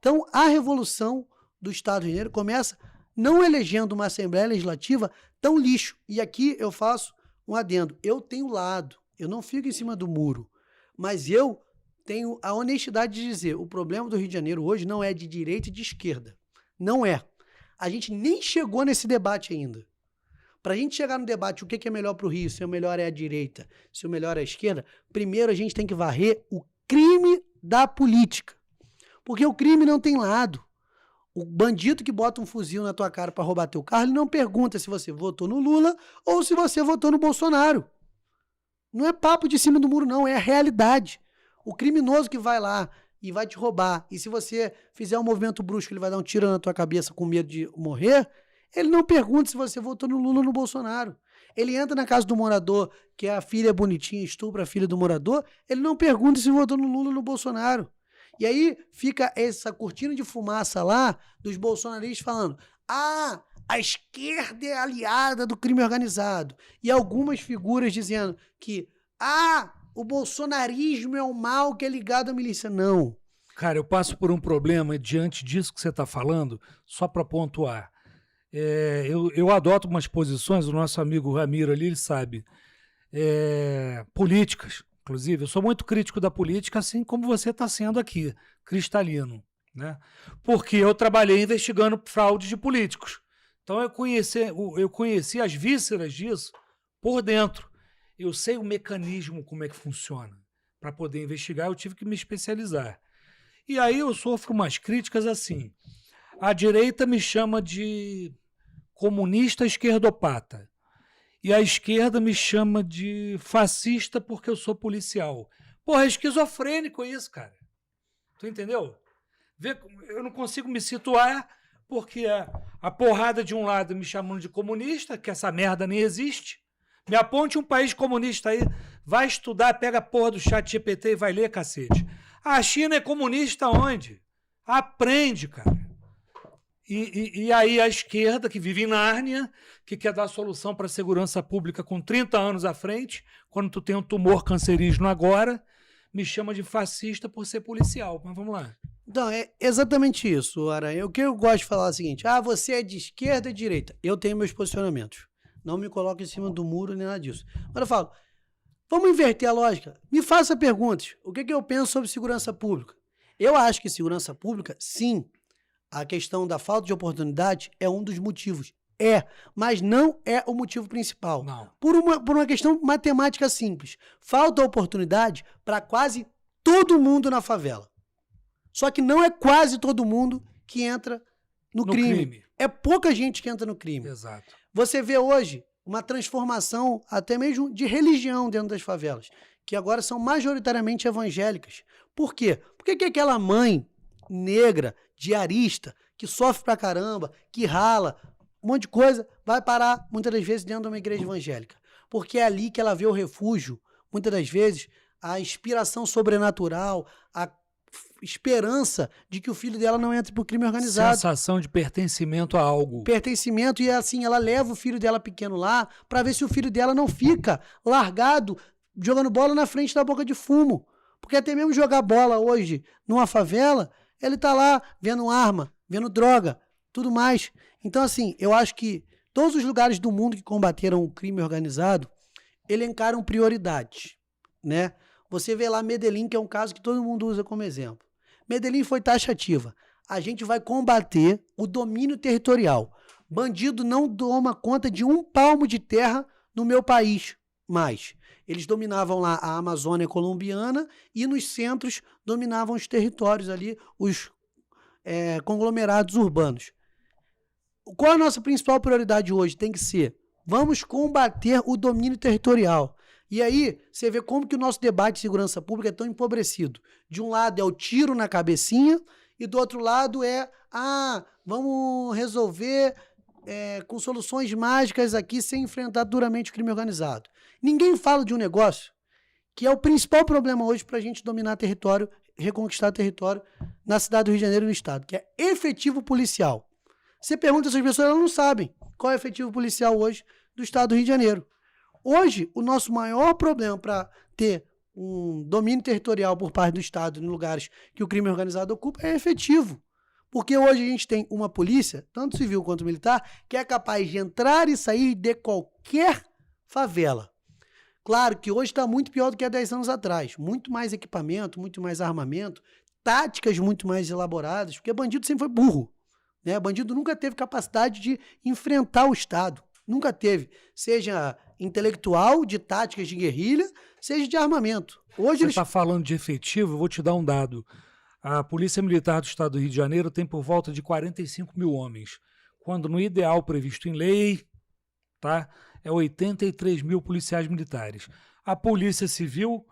Então, a revolução do Estado do Rio de Janeiro começa não elegendo uma Assembleia Legislativa tão lixo. E aqui eu faço um adendo. Eu tenho lado, eu não fico em cima do muro, mas eu tenho a honestidade de dizer, o problema do Rio de Janeiro hoje não é de direita e de esquerda. Não é. A gente nem chegou nesse debate ainda. Para a gente chegar no debate, o que é melhor para o Rio, se o melhor é a direita, se o melhor é a esquerda, primeiro a gente tem que varrer o crime da política. Porque o crime não tem lado. O bandido que bota um fuzil na tua cara para roubar teu carro, ele não pergunta se você votou no Lula ou se você votou no Bolsonaro. Não é papo de cima do muro, não, é a realidade. O criminoso que vai lá e vai te roubar, e se você fizer um movimento brusco, ele vai dar um tiro na tua cabeça com medo de morrer, ele não pergunta se você votou no Lula ou no Bolsonaro. Ele entra na casa do morador, que a filha é bonitinha, estupra a filha do morador, ele não pergunta se votou no Lula ou no Bolsonaro. E aí fica essa cortina de fumaça lá dos bolsonaristas falando: ah, a esquerda é aliada do crime organizado. E algumas figuras dizendo que, o bolsonarismo é um mal que é ligado à milícia. Não. Cara, eu passo por um problema diante disso que você está falando, só para pontuar. Eu adoto umas posições, o nosso amigo Ramiro ali, ele sabe, políticas. Inclusive, eu sou muito crítico da política, assim como você está sendo aqui, cristalino, né? Porque eu trabalhei investigando fraude de políticos. Então eu conheci as vísceras disso por dentro. Eu sei o mecanismo, como é que funciona. Para poder investigar, eu tive que me especializar. E aí eu sofro umas críticas assim. A direita me chama de comunista esquerdopata. E a esquerda me chama de fascista porque eu sou policial. Porra, é esquizofrênico isso, cara. Tu entendeu? Eu não consigo me situar porque a porrada de um lado me chamando de comunista, que essa merda nem existe. Me aponte um país comunista aí, vai estudar, pega a porra do chat GPT e vai ler, cacete. A China é comunista onde? Aprende, cara. E aí a esquerda, que vive em Nárnia, que quer dar solução para a segurança pública com 30 anos à frente, quando tu tem um tumor cancerígeno agora, me chama de fascista por ser policial. Mas vamos lá. Então, é exatamente isso, Aranha. O que eu gosto de falar é o seguinte: você é de esquerda ou de direita? Eu tenho meus posicionamentos. Não me coloco em cima do muro nem nada disso. Mas eu falo, vamos inverter a lógica. Me faça perguntas. O que eu penso sobre segurança pública? Eu acho que segurança pública, sim, a questão da falta de oportunidade é um dos motivos. Mas não é o motivo principal. Não. Por uma questão matemática simples. Falta oportunidade para quase todo mundo na favela. Só que não é quase todo mundo que entra no crime. É pouca gente que entra no crime. Exato. Você vê hoje uma transformação até mesmo de religião dentro das favelas, que agora são majoritariamente evangélicas. Por quê? Porque que aquela mãe negra, diarista, que sofre pra caramba, que rala, um monte de coisa, vai parar muitas das vezes dentro de uma igreja evangélica. Porque é ali que ela vê o refúgio, muitas das vezes, a inspiração sobrenatural, a esperança de que o filho dela não entre pro crime organizado. Sensação de pertencimento a algo. Pertencimento, e assim, ela leva o filho dela pequeno lá pra ver se o filho dela não fica largado, jogando bola na frente da boca de fumo. Porque até mesmo jogar bola hoje numa favela, ele tá lá vendo arma, vendo droga, tudo mais. Então, assim, eu acho que todos os lugares do mundo que combateram o crime organizado elencaram prioridades, né? Você vê lá Medellín, que é um caso que todo mundo usa como exemplo. Medellín foi taxativa. A gente vai combater o domínio territorial. Bandido não toma conta de um palmo de terra no meu país mais. Eles dominavam lá a Amazônia colombiana e nos centros dominavam os territórios ali, os conglomerados urbanos. Qual a nossa principal prioridade hoje? Tem que ser, vamos combater o domínio territorial. E aí, você vê como que o nosso debate de segurança pública é tão empobrecido. De um lado é o tiro na cabecinha e do outro lado vamos resolver com soluções mágicas aqui sem enfrentar duramente o crime organizado. Ninguém fala de um negócio que é o principal problema hoje para a gente dominar território, reconquistar território na cidade do Rio de Janeiro e no estado, que é efetivo policial. Você pergunta essas pessoas, elas não sabem qual é o efetivo policial hoje do estado do Rio de Janeiro. Hoje, o nosso maior problema para ter um domínio territorial por parte do estado em lugares que o crime organizado ocupa é efetivo. Porque hoje a gente tem uma polícia, tanto civil quanto militar, que é capaz de entrar e sair de qualquer favela. Claro que hoje está muito pior do que há 10 anos atrás. Muito mais equipamento, muito mais armamento, táticas muito mais elaboradas, porque bandido sempre foi burro. Né? Bandido nunca teve capacidade de enfrentar o Estado. Nunca teve. Seja intelectual, de táticas de guerrilha, seja de armamento. Hoje Você está falando de efetivo, eu vou te dar um dado. A Polícia Militar do Estado do Rio de Janeiro tem por volta de 45 mil homens, quando no ideal previsto em lei, tá, é 83 mil policiais militares. A Polícia Civil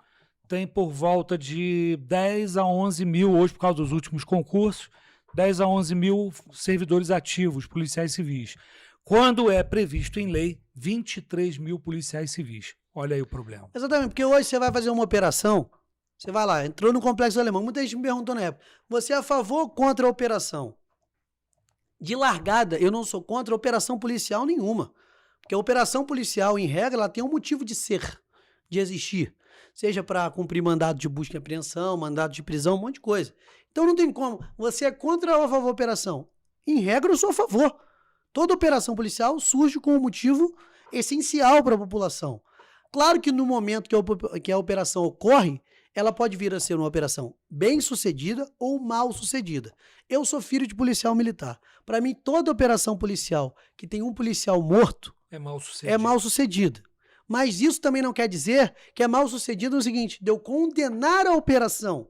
tem por volta de 10 a 11 mil, hoje por causa dos últimos concursos, 10 a 11 mil servidores ativos, policiais civis. Quando é previsto em lei, 23 mil policiais civis. Olha aí o problema. Exatamente, porque hoje você vai fazer uma operação, você vai lá, entrou no Complexo Alemão, muita gente me perguntou na época, você é a favor ou contra a operação? De largada, eu não sou contra a operação policial nenhuma. Porque a operação policial, em regra, ela tem um motivo de ser, de existir. Seja para cumprir mandado de busca e apreensão, mandado de prisão, um monte de coisa. Então não tem como. Você é contra ou a favor da operação? Em regra, eu sou a favor. Toda operação policial surge com um motivo essencial para a população. Claro que no momento que a operação ocorre, ela pode vir a ser uma operação bem-sucedida ou mal-sucedida. Eu sou filho de policial militar. Para mim, toda operação policial que tem um policial morto é mal-sucedida. É mal-sucedida. Mas isso também não quer dizer que é mal-sucedido no seguinte, de eu condenar a operação.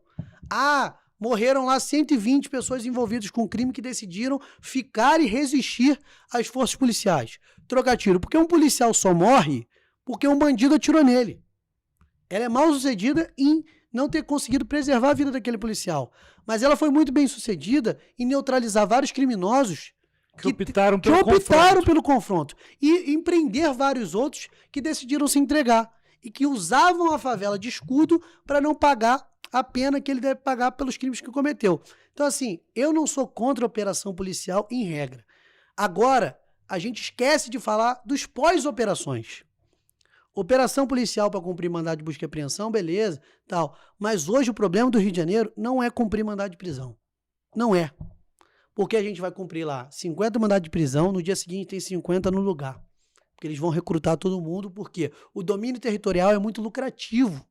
Morreram lá 120 pessoas envolvidas com crime que decidiram ficar e resistir às forças policiais. Trocar tiro. Porque um policial só morre porque um bandido atirou nele. Ela é mal-sucedida em não ter conseguido preservar a vida daquele policial. Mas ela foi muito bem-sucedida em neutralizar vários criminosos que optaram pelo confronto. E empreender vários outros que decidiram se entregar e que usavam a favela de escudo para não pagar a pena que ele deve pagar pelos crimes que cometeu. Então, assim, eu não sou contra a operação policial em regra. Agora, a gente esquece de falar dos pós-operações. Operação policial para cumprir mandado de busca e apreensão, beleza, tal. Mas hoje o problema do Rio de Janeiro não é cumprir mandado de prisão. Não é. Porque a gente vai cumprir lá 50 mandados de prisão, no dia seguinte tem 50 no lugar. Porque eles vão recrutar todo mundo, porque o domínio territorial é muito lucrativo.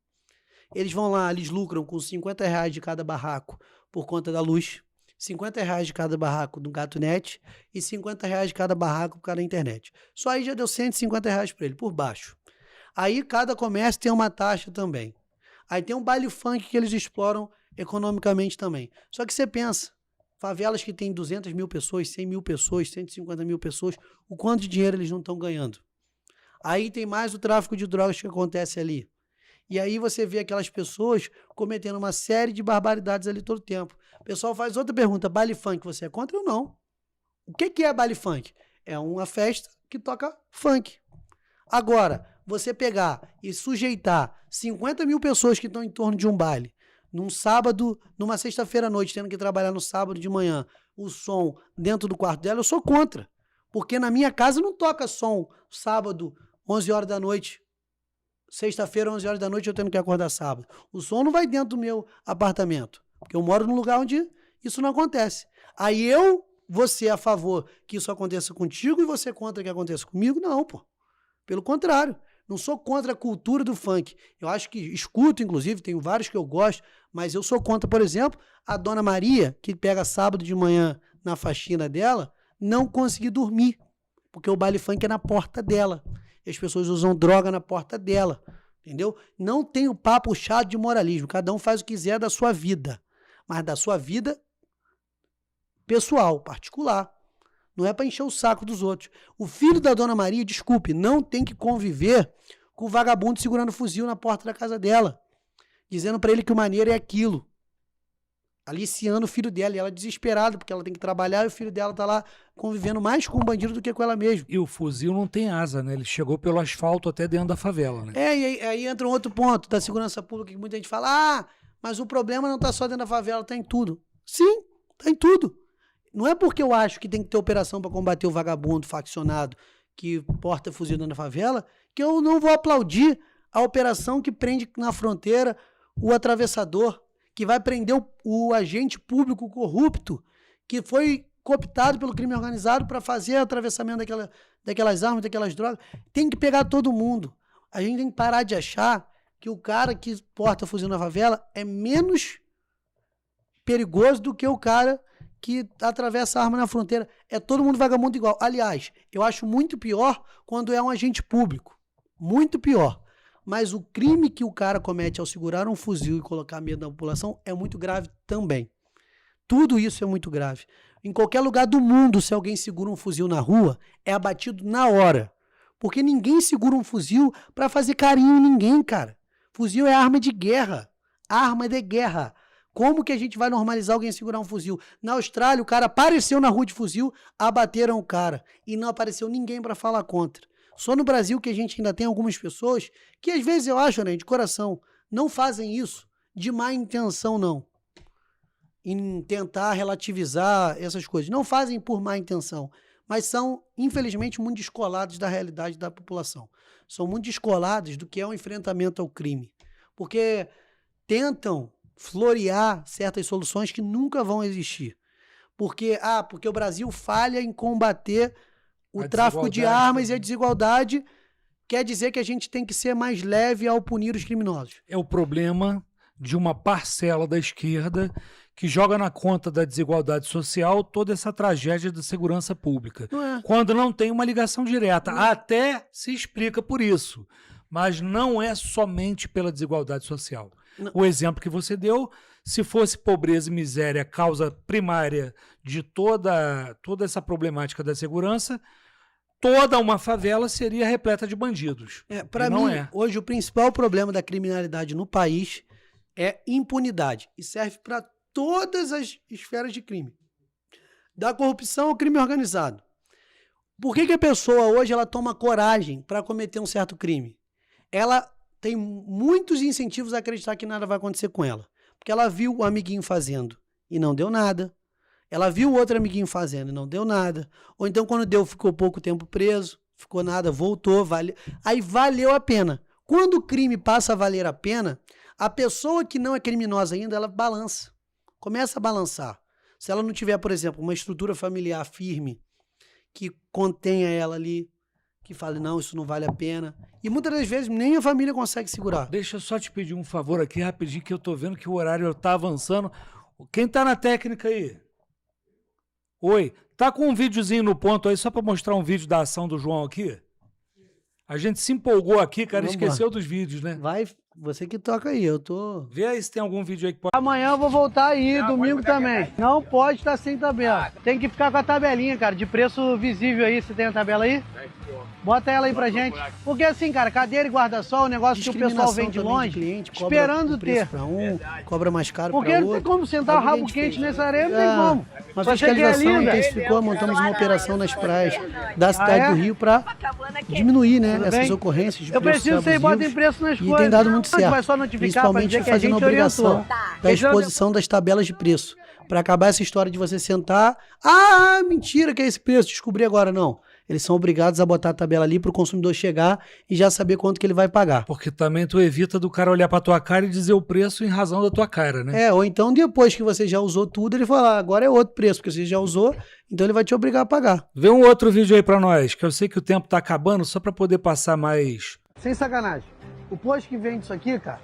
Eles vão lá, eles lucram com R$50 de cada barraco por conta da luz, R$50 de cada barraco do GatoNet e R$50 de cada barraco por cada internet. Só aí já deu R$150 para ele, por baixo. Aí cada comércio tem uma taxa também. Aí tem um baile funk que eles exploram economicamente também. Só que você pensa, favelas que tem 200 mil pessoas, 100 mil pessoas, 150 mil pessoas, o quanto de dinheiro eles não estão ganhando. Aí tem mais o tráfico de drogas que acontece ali. E aí você vê aquelas pessoas cometendo uma série de barbaridades ali todo o tempo. O pessoal faz outra pergunta, baile funk, você é contra ou não? O que é baile funk? É uma festa que toca funk. Agora, você pegar e sujeitar 50 mil pessoas que estão em torno de um baile, num sábado, numa sexta-feira à noite, tendo que trabalhar no sábado de manhã, o som dentro do quarto dela, eu sou contra. Porque na minha casa não toca som sábado, 11 horas da noite. Sexta-feira, 11 horas da noite, eu tendo que acordar sábado. O som não vai dentro do meu apartamento. Porque eu moro num lugar onde isso não acontece. Aí você é a favor que isso aconteça contigo e você contra que aconteça comigo? Não, pô. Pelo contrário. Não sou contra a cultura do funk. Eu acho que escuto, inclusive, tenho vários que eu gosto, mas eu sou contra, por exemplo, a Dona Maria, que pega sábado de manhã na faxina dela, não conseguir dormir, porque o baile funk é na porta dela. E as pessoas usam droga na porta dela, entendeu? Não tem o papo chato de moralismo. Cada um faz o que quiser da sua vida, mas da sua vida pessoal, particular. Não é para encher o saco dos outros. O filho da Dona Maria, desculpe, não tem que conviver com o vagabundo segurando fuzil na porta da casa dela, dizendo para ele que o maneiro é aquilo. aliciando o filho dela, e ela desesperada, porque ela tem que trabalhar e o filho dela tá lá convivendo mais com o bandido do que com ela mesma. E o fuzil não tem asa, né? Ele chegou pelo asfalto até dentro da favela, né? E aí entra um outro ponto da segurança pública que muita gente fala, mas o problema não tá só dentro da favela, tá em tudo. Sim, tá em tudo. Não é porque eu acho que tem que ter operação para combater o vagabundo faccionado que porta fuzil dentro da favela, que eu não vou aplaudir a operação que prende na fronteira o atravessador, que vai prender o agente público corrupto, que foi cooptado pelo crime organizado para fazer atravessamento daquelas armas, daquelas drogas. Tem que pegar todo mundo. A gente tem que parar de achar que o cara que porta fuzil na favela é menos perigoso do que o cara que atravessa a arma na fronteira. É todo mundo vagabundo igual. Aliás, eu acho muito pior quando é um agente público. Muito pior. Mas o crime que o cara comete ao segurar um fuzil e colocar medo na população é muito grave também. Tudo isso é muito grave. Em qualquer lugar do mundo, se alguém segura um fuzil na rua, é abatido na hora. Porque ninguém segura um fuzil para fazer carinho em ninguém, cara. Fuzil é arma de guerra. Arma de guerra. Como que a gente vai normalizar alguém segurar um fuzil? Na Austrália, o cara apareceu na rua de fuzil, abateram o cara. E não apareceu ninguém para falar contra. Só no Brasil que a gente ainda tem algumas pessoas que às vezes eu acho, né, de coração, não fazem isso de má intenção, não. Em tentar relativizar essas coisas. Não fazem por má intenção, mas são, infelizmente, muito descolados da realidade da população. São muito descolados do que é o enfrentamento ao crime. Porque tentam florear certas soluções que nunca vão existir. Porque o Brasil falha em combater o tráfico de armas e a desigualdade, quer dizer que a gente tem que ser mais leve ao punir os criminosos. É o problema de uma parcela da esquerda que joga na conta da desigualdade social toda essa tragédia da segurança pública. Quando não tem uma ligação direta. Até se explica por isso. Mas não é somente pela desigualdade social. Não. O exemplo que você deu, se fosse pobreza e miséria a causa primária de toda essa problemática da segurança, toda uma favela seria repleta de bandidos. Para mim, hoje o principal problema da criminalidade no país é impunidade. E serve para todas as esferas de crime. Da corrupção ao crime organizado. Por que a pessoa hoje ela toma coragem para cometer um certo crime? Ela tem muitos incentivos a acreditar que nada vai acontecer com ela. Porque ela viu o amiguinho fazendo e não deu nada. Ela viu o outro amiguinho fazendo e não deu nada. Ou então quando deu, ficou pouco tempo preso, ficou nada, voltou, aí valeu a pena. Quando o crime passa a valer a pena, a pessoa que não é criminosa ainda, ela balança. Começa a balançar. Se ela não tiver, por exemplo, uma estrutura familiar firme que contenha ela ali, que fale, não, isso não vale a pena. E muitas das vezes nem a família consegue segurar. Deixa eu só te pedir um favor aqui rapidinho, que eu tô vendo que o horário tá avançando. Quem tá na técnica aí? Oi, tá com um videozinho no ponto aí, só para mostrar um vídeo da ação do João aqui? A gente se empolgou aqui, cara, esqueceu dos vídeos, né? Vai, você que toca aí, eu tô... Vê aí se tem algum vídeo aí que pode... Amanhã eu vou voltar aí, domingo também. Não pode estar sem tabela. Tem que ficar com a tabelinha, cara, de preço visível aí. Você tem a tabela aí? Bota ela aí pra gente. Porque assim, cara, cadeira e guarda-sol, o negócio que o pessoal vem de longe, cliente, esperando ter. Pra um, cobra mais caro porque pra outro. Porque não tem como sentar o rabo quente nessa areia, não tem como. Mas a fiscalização intensificou, montamos uma operação nas praias da cidade do Rio pra diminuir, né, essas ocorrências de eu preciso que vocês botem preço nas coisas. E tem dado muito certo, vai só notificar principalmente fazendo a obrigação da exposição das tabelas de preço. Para acabar essa história de você sentar, mentira que é esse preço, descobri agora, não. Eles são obrigados a botar a tabela ali para o consumidor chegar e já saber quanto que ele vai pagar. Porque também tu evita do cara olhar para tua cara e dizer o preço em razão da tua cara, né? Ou então depois que você já usou tudo, ele fala, agora é outro preço, porque você já usou, então ele vai te obrigar a pagar. Vê um outro vídeo aí para nós, que eu sei que o tempo tá acabando, só para poder passar mais... Sem sacanagem. O posto que vende isso aqui, cara,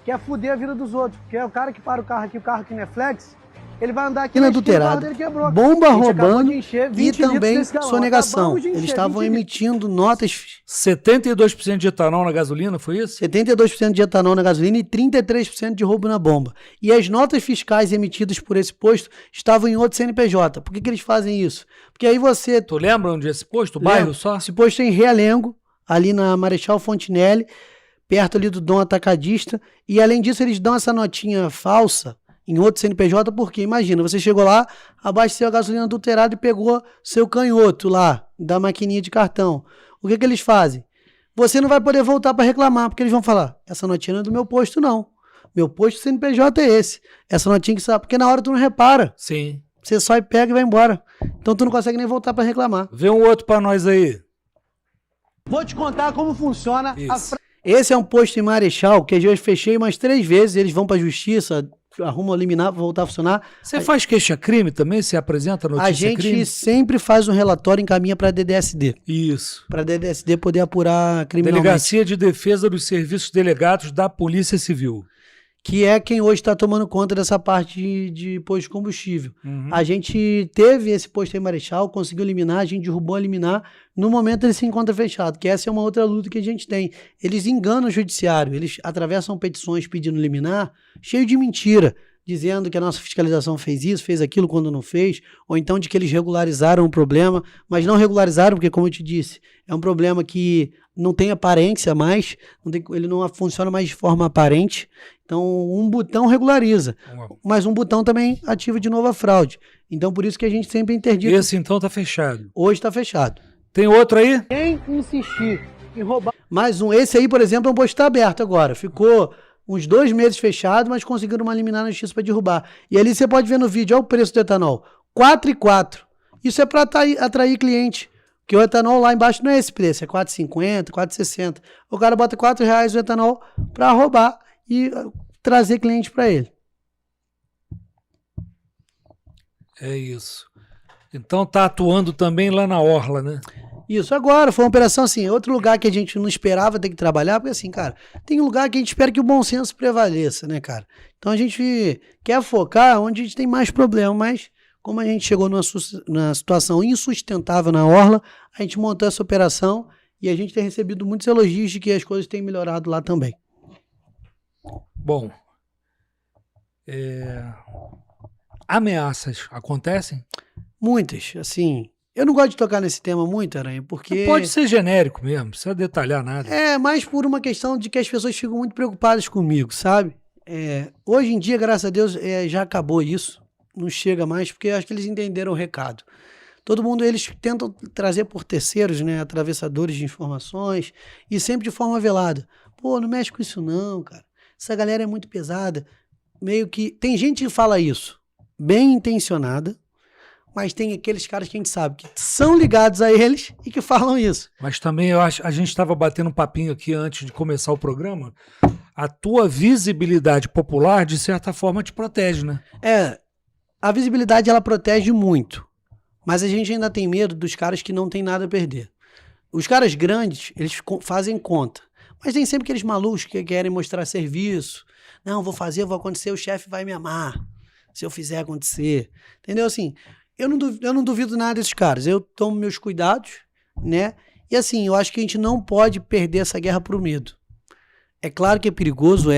quer fuder a vida dos outros, porque é o cara que para o carro aqui não é flex, ele vai andar aqui adulterado, bomba roubando e também sonegação. Eles estavam emitindo notas... 72% de etanol na gasolina, foi isso? 72% de etanol na gasolina e 33% de roubo na bomba. E as notas fiscais emitidas por esse posto estavam em outro CNPJ. Por que eles fazem isso? Porque aí você... Tu lembra onde é esse posto? O bairro só? Esse posto é em Realengo, ali na Marechal Fontinelli, perto ali do Dom Atacadista. E além disso, eles dão essa notinha falsa em outro CNPJ, porque imagina, você chegou lá, abasteceu a gasolina adulterada e pegou seu canhoto lá, da maquininha de cartão. O que eles fazem? Você não vai poder voltar para reclamar, porque eles vão falar, essa notinha não é do meu posto, não. Meu posto CNPJ é esse. Essa notinha que sabe, porque na hora tu não repara. Sim. Você só pega e vai embora. Então tu não consegue nem voltar para reclamar. Vê um outro para nós aí. Vou te contar como funciona Isso. Esse é um posto em Marechal, que eu fechei umas 3 vezes, eles vão pra justiça, arrumam eliminar, voltar a funcionar. Você faz queixa-crime também? Você apresenta notícia A gente crime? sempre faz um relatório e encaminha pra DDSD. Isso. Pra DDSD poder apurar criminalmente. Delegacia de Defesa dos Serviços Delegados da Polícia Civil. Que é quem hoje está tomando conta dessa parte de posto de combustível. Uhum. A gente teve esse posto em Marechal, conseguiu eliminar, a gente derrubou eliminar. No momento ele se encontra fechado, que essa é uma outra luta que a gente tem. Eles enganam o judiciário, eles atravessam petições pedindo eliminar, cheio de mentira, dizendo que a nossa fiscalização fez isso, fez aquilo quando não fez, ou então de que eles regularizaram o problema, mas não regularizaram porque, como eu te disse, é um problema que não tem aparência mais, ele não funciona mais de forma aparente. Então, um botão regulariza, mas um botão também ativa de novo a fraude. Então, por isso que a gente sempre interdita. Esse, então, tá fechado. Hoje está fechado. Tem outro aí? Quem insistir em roubar... Mais um. Esse aí, por exemplo, é um posto que tá aberto agora. Ficou uns 2 meses fechado, mas conseguiram uma liminar na justiça para derrubar. E ali você pode ver no vídeo, olha o preço do etanol. 4,4. Isso é para atrair cliente. Porque o etanol lá embaixo não é esse preço, é 4,50, 4,60. O cara bota R$4 o etanol para roubar e trazer cliente para ele. É isso. Então tá atuando também lá na Orla, né? Isso, agora foi uma operação assim, outro lugar que a gente não esperava ter que trabalhar, porque assim, cara, tem um lugar que a gente espera que o bom senso prevaleça, né, cara? Então a gente quer focar onde a gente tem mais problema, mas como a gente chegou numa situação insustentável na Orla, a gente montou essa operação e a gente tem recebido muitos elogios de que as coisas têm melhorado lá também. Bom, ameaças acontecem? Muitas, assim. Eu não gosto de tocar nesse tema muito, Aranha, porque... Pode ser genérico mesmo, não precisa detalhar nada. É mais por uma questão de que as pessoas ficam muito preocupadas comigo, sabe? Hoje em dia, graças a Deus, já acabou isso. Não chega mais, porque acho que eles entenderam o recado. Todo mundo, eles tentam trazer por terceiros, né, atravessadores de informações, e sempre de forma velada. Pô, não mexe com isso não, cara. Essa galera é muito pesada. Meio que... Tem gente que fala isso, bem intencionada, mas tem aqueles caras que a gente sabe que são ligados a eles e que falam isso. Mas também eu acho, a gente estava batendo um papinho aqui antes de começar o programa, a tua visibilidade popular, de certa forma, te protege, né? A visibilidade ela protege muito, mas a gente ainda tem medo dos caras que não tem nada a perder. Os caras grandes, eles fazem conta, mas tem sempre aqueles malucos que querem mostrar serviço. Não, vou fazer, vou acontecer, o chefe vai me amar se eu fizer acontecer. Entendeu? Assim, eu não duvido nada desses caras. Eu tomo meus cuidados, né? E assim, eu acho que a gente não pode perder essa guerra pro medo. É claro que é perigoso,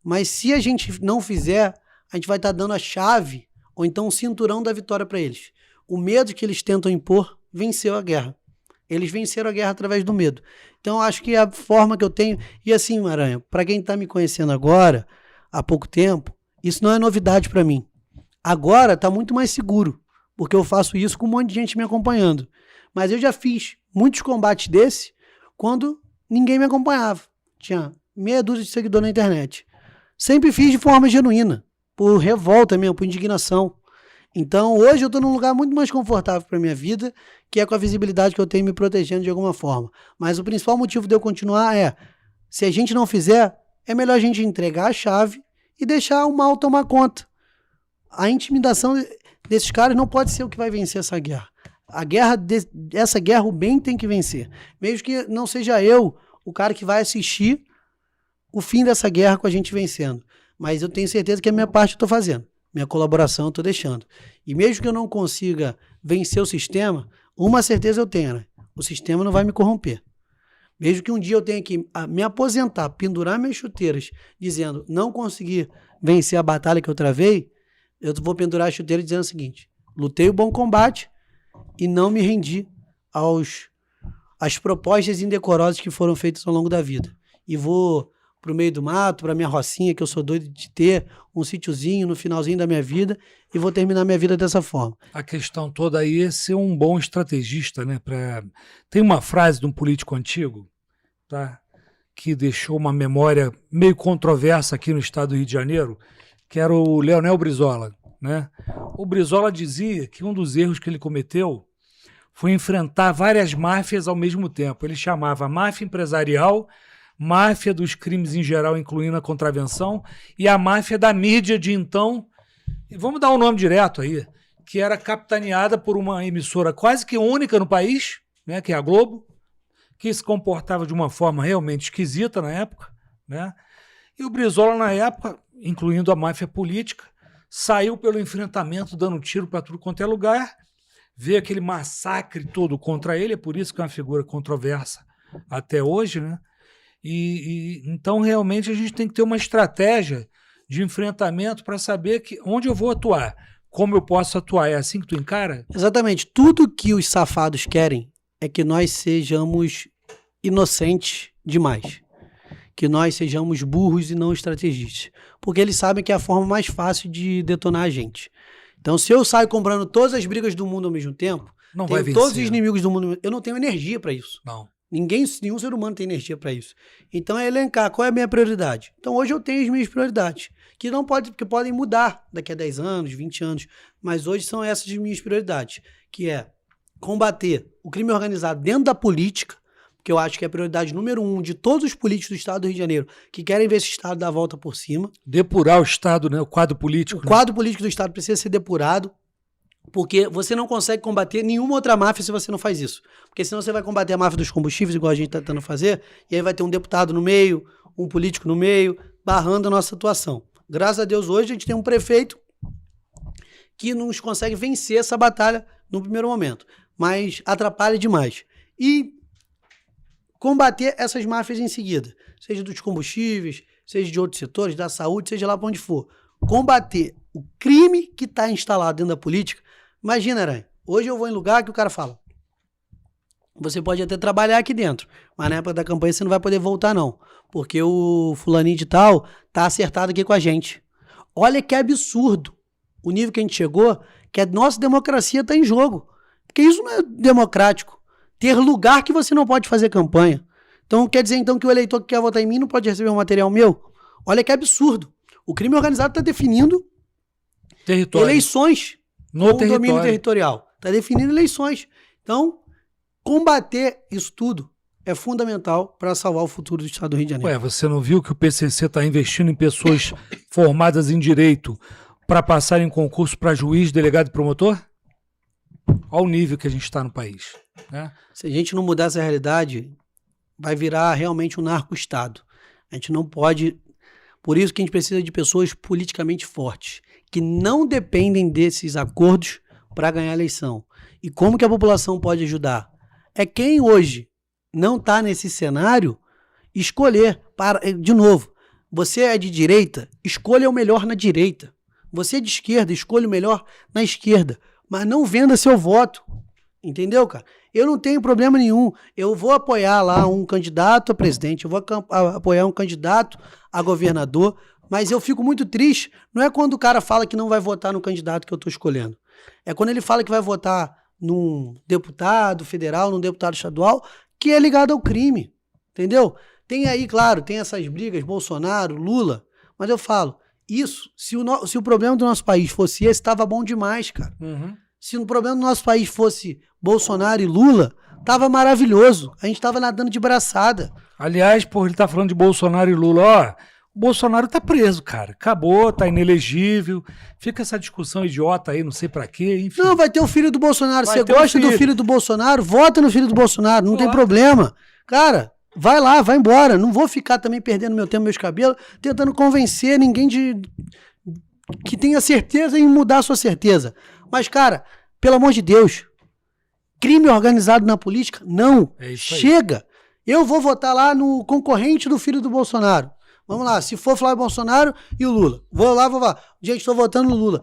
mas se a gente não fizer, a gente vai estar dando a chave, ou então o cinturão da vitória para eles. O medo que eles tentam impor venceu a guerra. Eles venceram a guerra através do medo. Então, eu acho que a forma que eu tenho... E assim, Aranha, para quem está me conhecendo agora, há pouco tempo, isso não é novidade para mim. Agora está muito mais seguro, porque eu faço isso com um monte de gente me acompanhando. Mas eu já fiz muitos combates desse quando ninguém me acompanhava. Tinha meia dúzia de seguidores na internet. Sempre fiz de forma genuína, por revolta mesmo, por indignação. Então, hoje eu estou num lugar muito mais confortável para minha vida, que é com a visibilidade que eu tenho me protegendo de alguma forma. Mas o principal motivo de eu continuar se a gente não fizer, é melhor a gente entregar a chave e deixar o mal tomar conta. A intimidação desses caras não pode ser o que vai vencer essa guerra. Essa guerra, o bem tem que vencer. Mesmo que não seja eu o cara que vai assistir o fim dessa guerra com a gente vencendo. Mas eu tenho certeza que a minha parte eu estou fazendo. Minha colaboração eu estou deixando. E mesmo que eu não consiga vencer o sistema, uma certeza eu tenho, né? O sistema não vai me corromper. Mesmo que um dia eu tenha que me aposentar, pendurar minhas chuteiras, dizendo não consegui vencer a batalha que eu travei, eu vou pendurar as chuteiras dizendo o seguinte: lutei o bom combate e não me rendi às propostas indecorosas que foram feitas ao longo da vida. E vou pro meio do mato, pra minha rocinha, que eu sou doido de ter, um sítiozinho no finalzinho da minha vida, e vou terminar minha vida dessa forma. A questão toda aí é ser um bom estrategista, né? Tem uma frase de um político antigo, tá? Que deixou uma memória meio controversa aqui no estado do Rio de Janeiro, que era o Leonel Brizola, né? O Brizola dizia que um dos erros que ele cometeu foi enfrentar várias máfias ao mesmo tempo. Ele chamava máfia empresarial, máfia dos crimes em geral, incluindo a contravenção, e a máfia da mídia de então, e vamos dar um nome direto aí, que era capitaneada por uma emissora quase que única no país, né, que é a Globo, que se comportava de uma forma realmente esquisita na época, né? E o Brizola, na época, incluindo a máfia política, saiu pelo enfrentamento, dando tiro para tudo quanto é lugar, vê aquele massacre todo contra ele, é por isso que é uma figura controversa até hoje, né? Então, realmente, a gente tem que ter uma estratégia de enfrentamento para saber onde eu vou atuar, como eu posso atuar. É assim que tu encara? Exatamente. Tudo que os safados querem é que nós sejamos inocentes demais. Que nós sejamos burros e não estrategistas. Porque eles sabem que é a forma mais fácil de detonar a gente. Então, se eu saio comprando todas as brigas do mundo ao mesmo tempo, não vai vencer. Todos os inimigos do mundo, eu não tenho energia para isso. Não. Nenhum ser humano tem energia para isso. Então é elencar qual é a minha prioridade. Então hoje eu tenho as minhas prioridades, que podem mudar daqui a 10 anos, 20 anos, mas hoje são essas as minhas prioridades, que é combater o crime organizado dentro da política, que eu acho que é a prioridade número 1 de todos os políticos do estado do Rio de Janeiro, que querem ver esse estado dar a volta por cima. Depurar o estado, né? O quadro político. O quadro político do estado precisa ser depurado, porque você não consegue combater nenhuma outra máfia se você não faz isso. Porque senão você vai combater a máfia dos combustíveis, igual a gente está tentando fazer, e aí vai ter um deputado no meio, um político no meio, barrando a nossa atuação. Graças a Deus, hoje a gente tem um prefeito que nos consegue vencer essa batalha no primeiro momento, mas atrapalha demais. E combater essas máfias em seguida, seja dos combustíveis, seja de outros setores, da saúde, seja lá para onde for. Combater o crime que está instalado dentro da política. Imagina, Aranha, hoje eu vou em lugar que o cara fala, você pode até trabalhar aqui dentro, mas na época da campanha você não vai poder voltar não, porque o fulaninho de tal tá acertado aqui com a gente. Olha que absurdo o nível que a gente chegou, que a nossa democracia está em jogo. Porque isso não é democrático. Ter lugar que você não pode fazer campanha. Então quer dizer então que o eleitor que quer votar em mim não pode receber um material meu? Olha que absurdo. O crime organizado está definindo eleições no domínio territorial. Está definindo eleições. Então, combater isso tudo é fundamental para salvar o futuro do estado do Rio de Janeiro. Ué, você não viu que o PCC está investindo em pessoas formadas em direito para passar em concurso para juiz, delegado e promotor? Olha o nível que a gente está no país, né? Se a gente não mudar essa realidade, vai virar realmente um narco-estado. A gente não pode... Por isso que a gente precisa de pessoas politicamente fortes, que não dependem desses acordos para ganhar a eleição. E como que a população pode ajudar? É quem hoje não está nesse cenário escolher. De novo, você é de direita, escolha o melhor na direita. Você é de esquerda, escolha o melhor na esquerda. Mas não venda seu voto. Entendeu, cara? Eu não tenho problema nenhum. Eu vou apoiar lá um candidato a presidente, eu vou apoiar um candidato a governador, mas eu fico muito triste. Não é quando o cara fala que não vai votar no candidato que eu estou escolhendo. É quando ele fala que vai votar num deputado federal, num deputado estadual, que é ligado ao crime. Entendeu? Tem aí, claro, tem essas brigas, Bolsonaro, Lula, mas eu falo, isso, se o problema do nosso país fosse esse, estava bom demais, cara. Uhum. Se o problema do nosso país fosse Bolsonaro e Lula, tava maravilhoso. A gente tava nadando de braçada. Aliás, por ele tá falando de Bolsonaro e Lula, ó, o Bolsonaro tá preso, cara. Acabou, tá inelegível. Fica essa discussão idiota aí, não sei pra quê, enfim. Não, vai ter o filho do Bolsonaro. Você gosta do filho do Bolsonaro? Vota no filho do Bolsonaro, não tem problema. Cara, vai lá, vai embora. Não vou ficar também perdendo meu tempo, meus cabelos, tentando convencer ninguém que tenha certeza em mudar a sua certeza. Mas, cara, pelo amor de Deus, crime organizado na política, não. Chega. Eu vou votar lá no concorrente do filho do Bolsonaro. Vamos lá, se for Flávio Bolsonaro e o Lula. Vou lá. Gente, estou votando no Lula.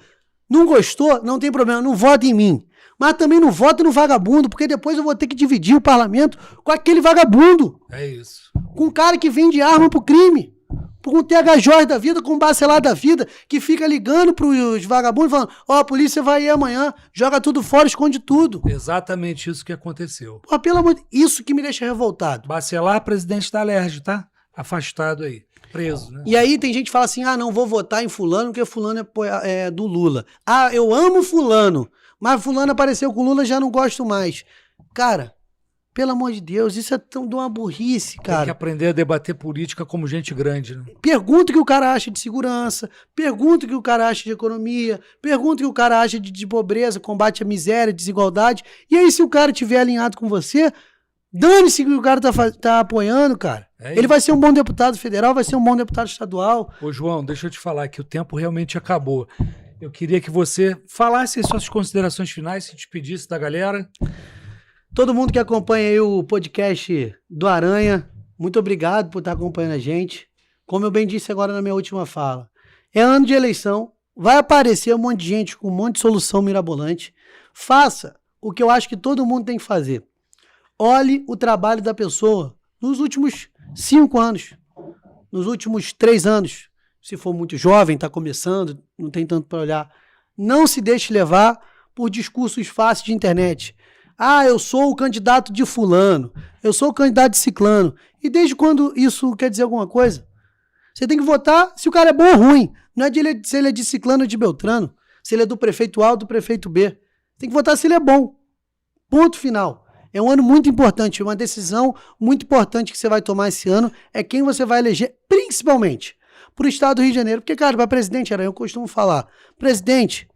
Não gostou? Não tem problema, não vota em mim. Mas também não vota no vagabundo, porque depois eu vou ter que dividir o parlamento com aquele vagabundo. É isso. Com um cara que vende arma pro crime. Com o TH Jorge da vida, com o Bacelar da vida, que fica ligando pros vagabundos falando, a polícia vai ir amanhã, joga tudo fora, esconde tudo. Exatamente isso que aconteceu. Pô, pelo amor de... Isso que me deixa revoltado. Bacelar, presidente da Alerj, tá? Afastado aí, preso, né? E aí tem gente que fala assim, não vou votar em fulano, porque fulano é do Lula. Eu amo fulano, mas fulano apareceu com Lula, já não gosto mais. Cara, pelo amor de Deus, isso é tão de uma burrice, cara. Tem que aprender a debater política como gente grande, né? Pergunta o que o cara acha de segurança, pergunta o que o cara acha de economia, pergunta o que o cara acha de pobreza, combate à miséria, desigualdade. E aí, se o cara estiver alinhado com você, dane-se que o cara tá apoiando, cara. Ele vai ser um bom deputado federal, vai ser um bom deputado estadual. Ô, João, deixa eu te falar que o tempo realmente acabou. Eu queria que você falasse as suas considerações finais, se despedisse da galera. Todo mundo que acompanha aí o podcast do Aranha, muito obrigado por estar acompanhando a gente. Como eu bem disse agora na minha última fala, é ano de eleição, vai aparecer um monte de gente com um monte de solução mirabolante. Faça o que eu acho que todo mundo tem que fazer. Olhe o trabalho da pessoa nos últimos 5 anos, nos últimos 3 anos. Se for muito jovem, está começando, não tem tanto para olhar. Não se deixe levar por discursos fáceis de internet. Eu sou o candidato de fulano, eu sou o candidato de ciclano. E desde quando isso quer dizer alguma coisa? Você tem que votar se o cara é bom ou ruim. Não é se ele é de ciclano ou de beltrano, se ele é do prefeito A ou do prefeito B. Tem que votar se ele é bom. Ponto final. É um ano muito importante, uma decisão muito importante que você vai tomar esse ano é quem você vai eleger, principalmente para o estado do Rio de Janeiro. Porque, cara, para presidente, eu costumo falar, presidente,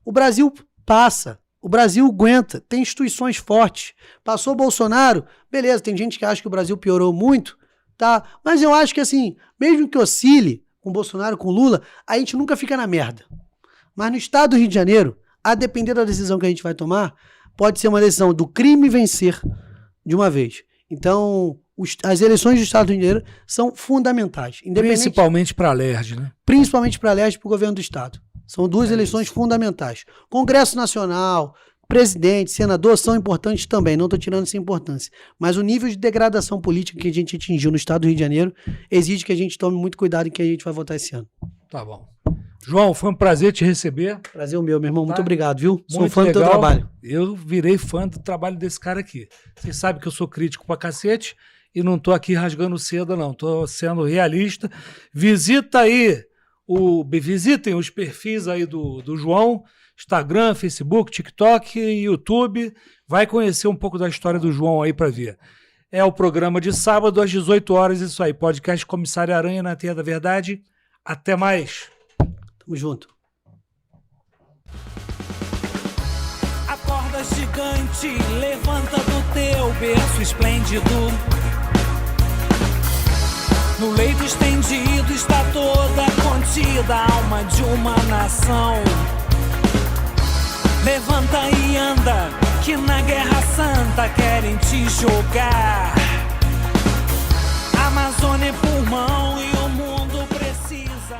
o Brasil passa. O Brasil aguenta, tem instituições fortes. Passou o Bolsonaro, beleza, tem gente que acha que o Brasil piorou muito, tá? Mas eu acho que assim, mesmo que oscile com o Bolsonaro, com o Lula, a gente nunca fica na merda. Mas no estado do Rio de Janeiro, a depender da decisão que a gente vai tomar, pode ser uma decisão do crime vencer de uma vez. Então, as eleições do estado do Rio de Janeiro são fundamentais. Principalmente para a Alerj, né? Principalmente para a Alerj e para o governo do estado. São 2 eleições fundamentais. Congresso Nacional, presidente, senador são importantes também, não estou tirando essa importância. Mas o nível de degradação política que a gente atingiu no estado do Rio de Janeiro exige que a gente tome muito cuidado em quem a gente vai votar esse ano. Tá bom. João, foi um prazer te receber. Prazer o meu irmão. Muito obrigado, viu? Muito sou fã legal. do teu trabalho. Eu virei fã do trabalho desse cara aqui. Vocês sabem que eu sou crítico pra cacete e não tô aqui rasgando seda, não. Tô sendo realista. Visitem os perfis aí do João, Instagram, Facebook, TikTok e YouTube. Vai conhecer um pouco da história do João aí para ver. É o programa de sábado às 18 horas, isso aí. Podcast Comissário Aranha na Teia da Verdade. Até mais. Tamo junto. Acorda gigante, levanta do teu berço esplêndido. No leito estendido está toda contida a alma de uma nação. Levanta e anda, que na guerra santa querem te jogar. A Amazônia é pulmão e o mundo precisa.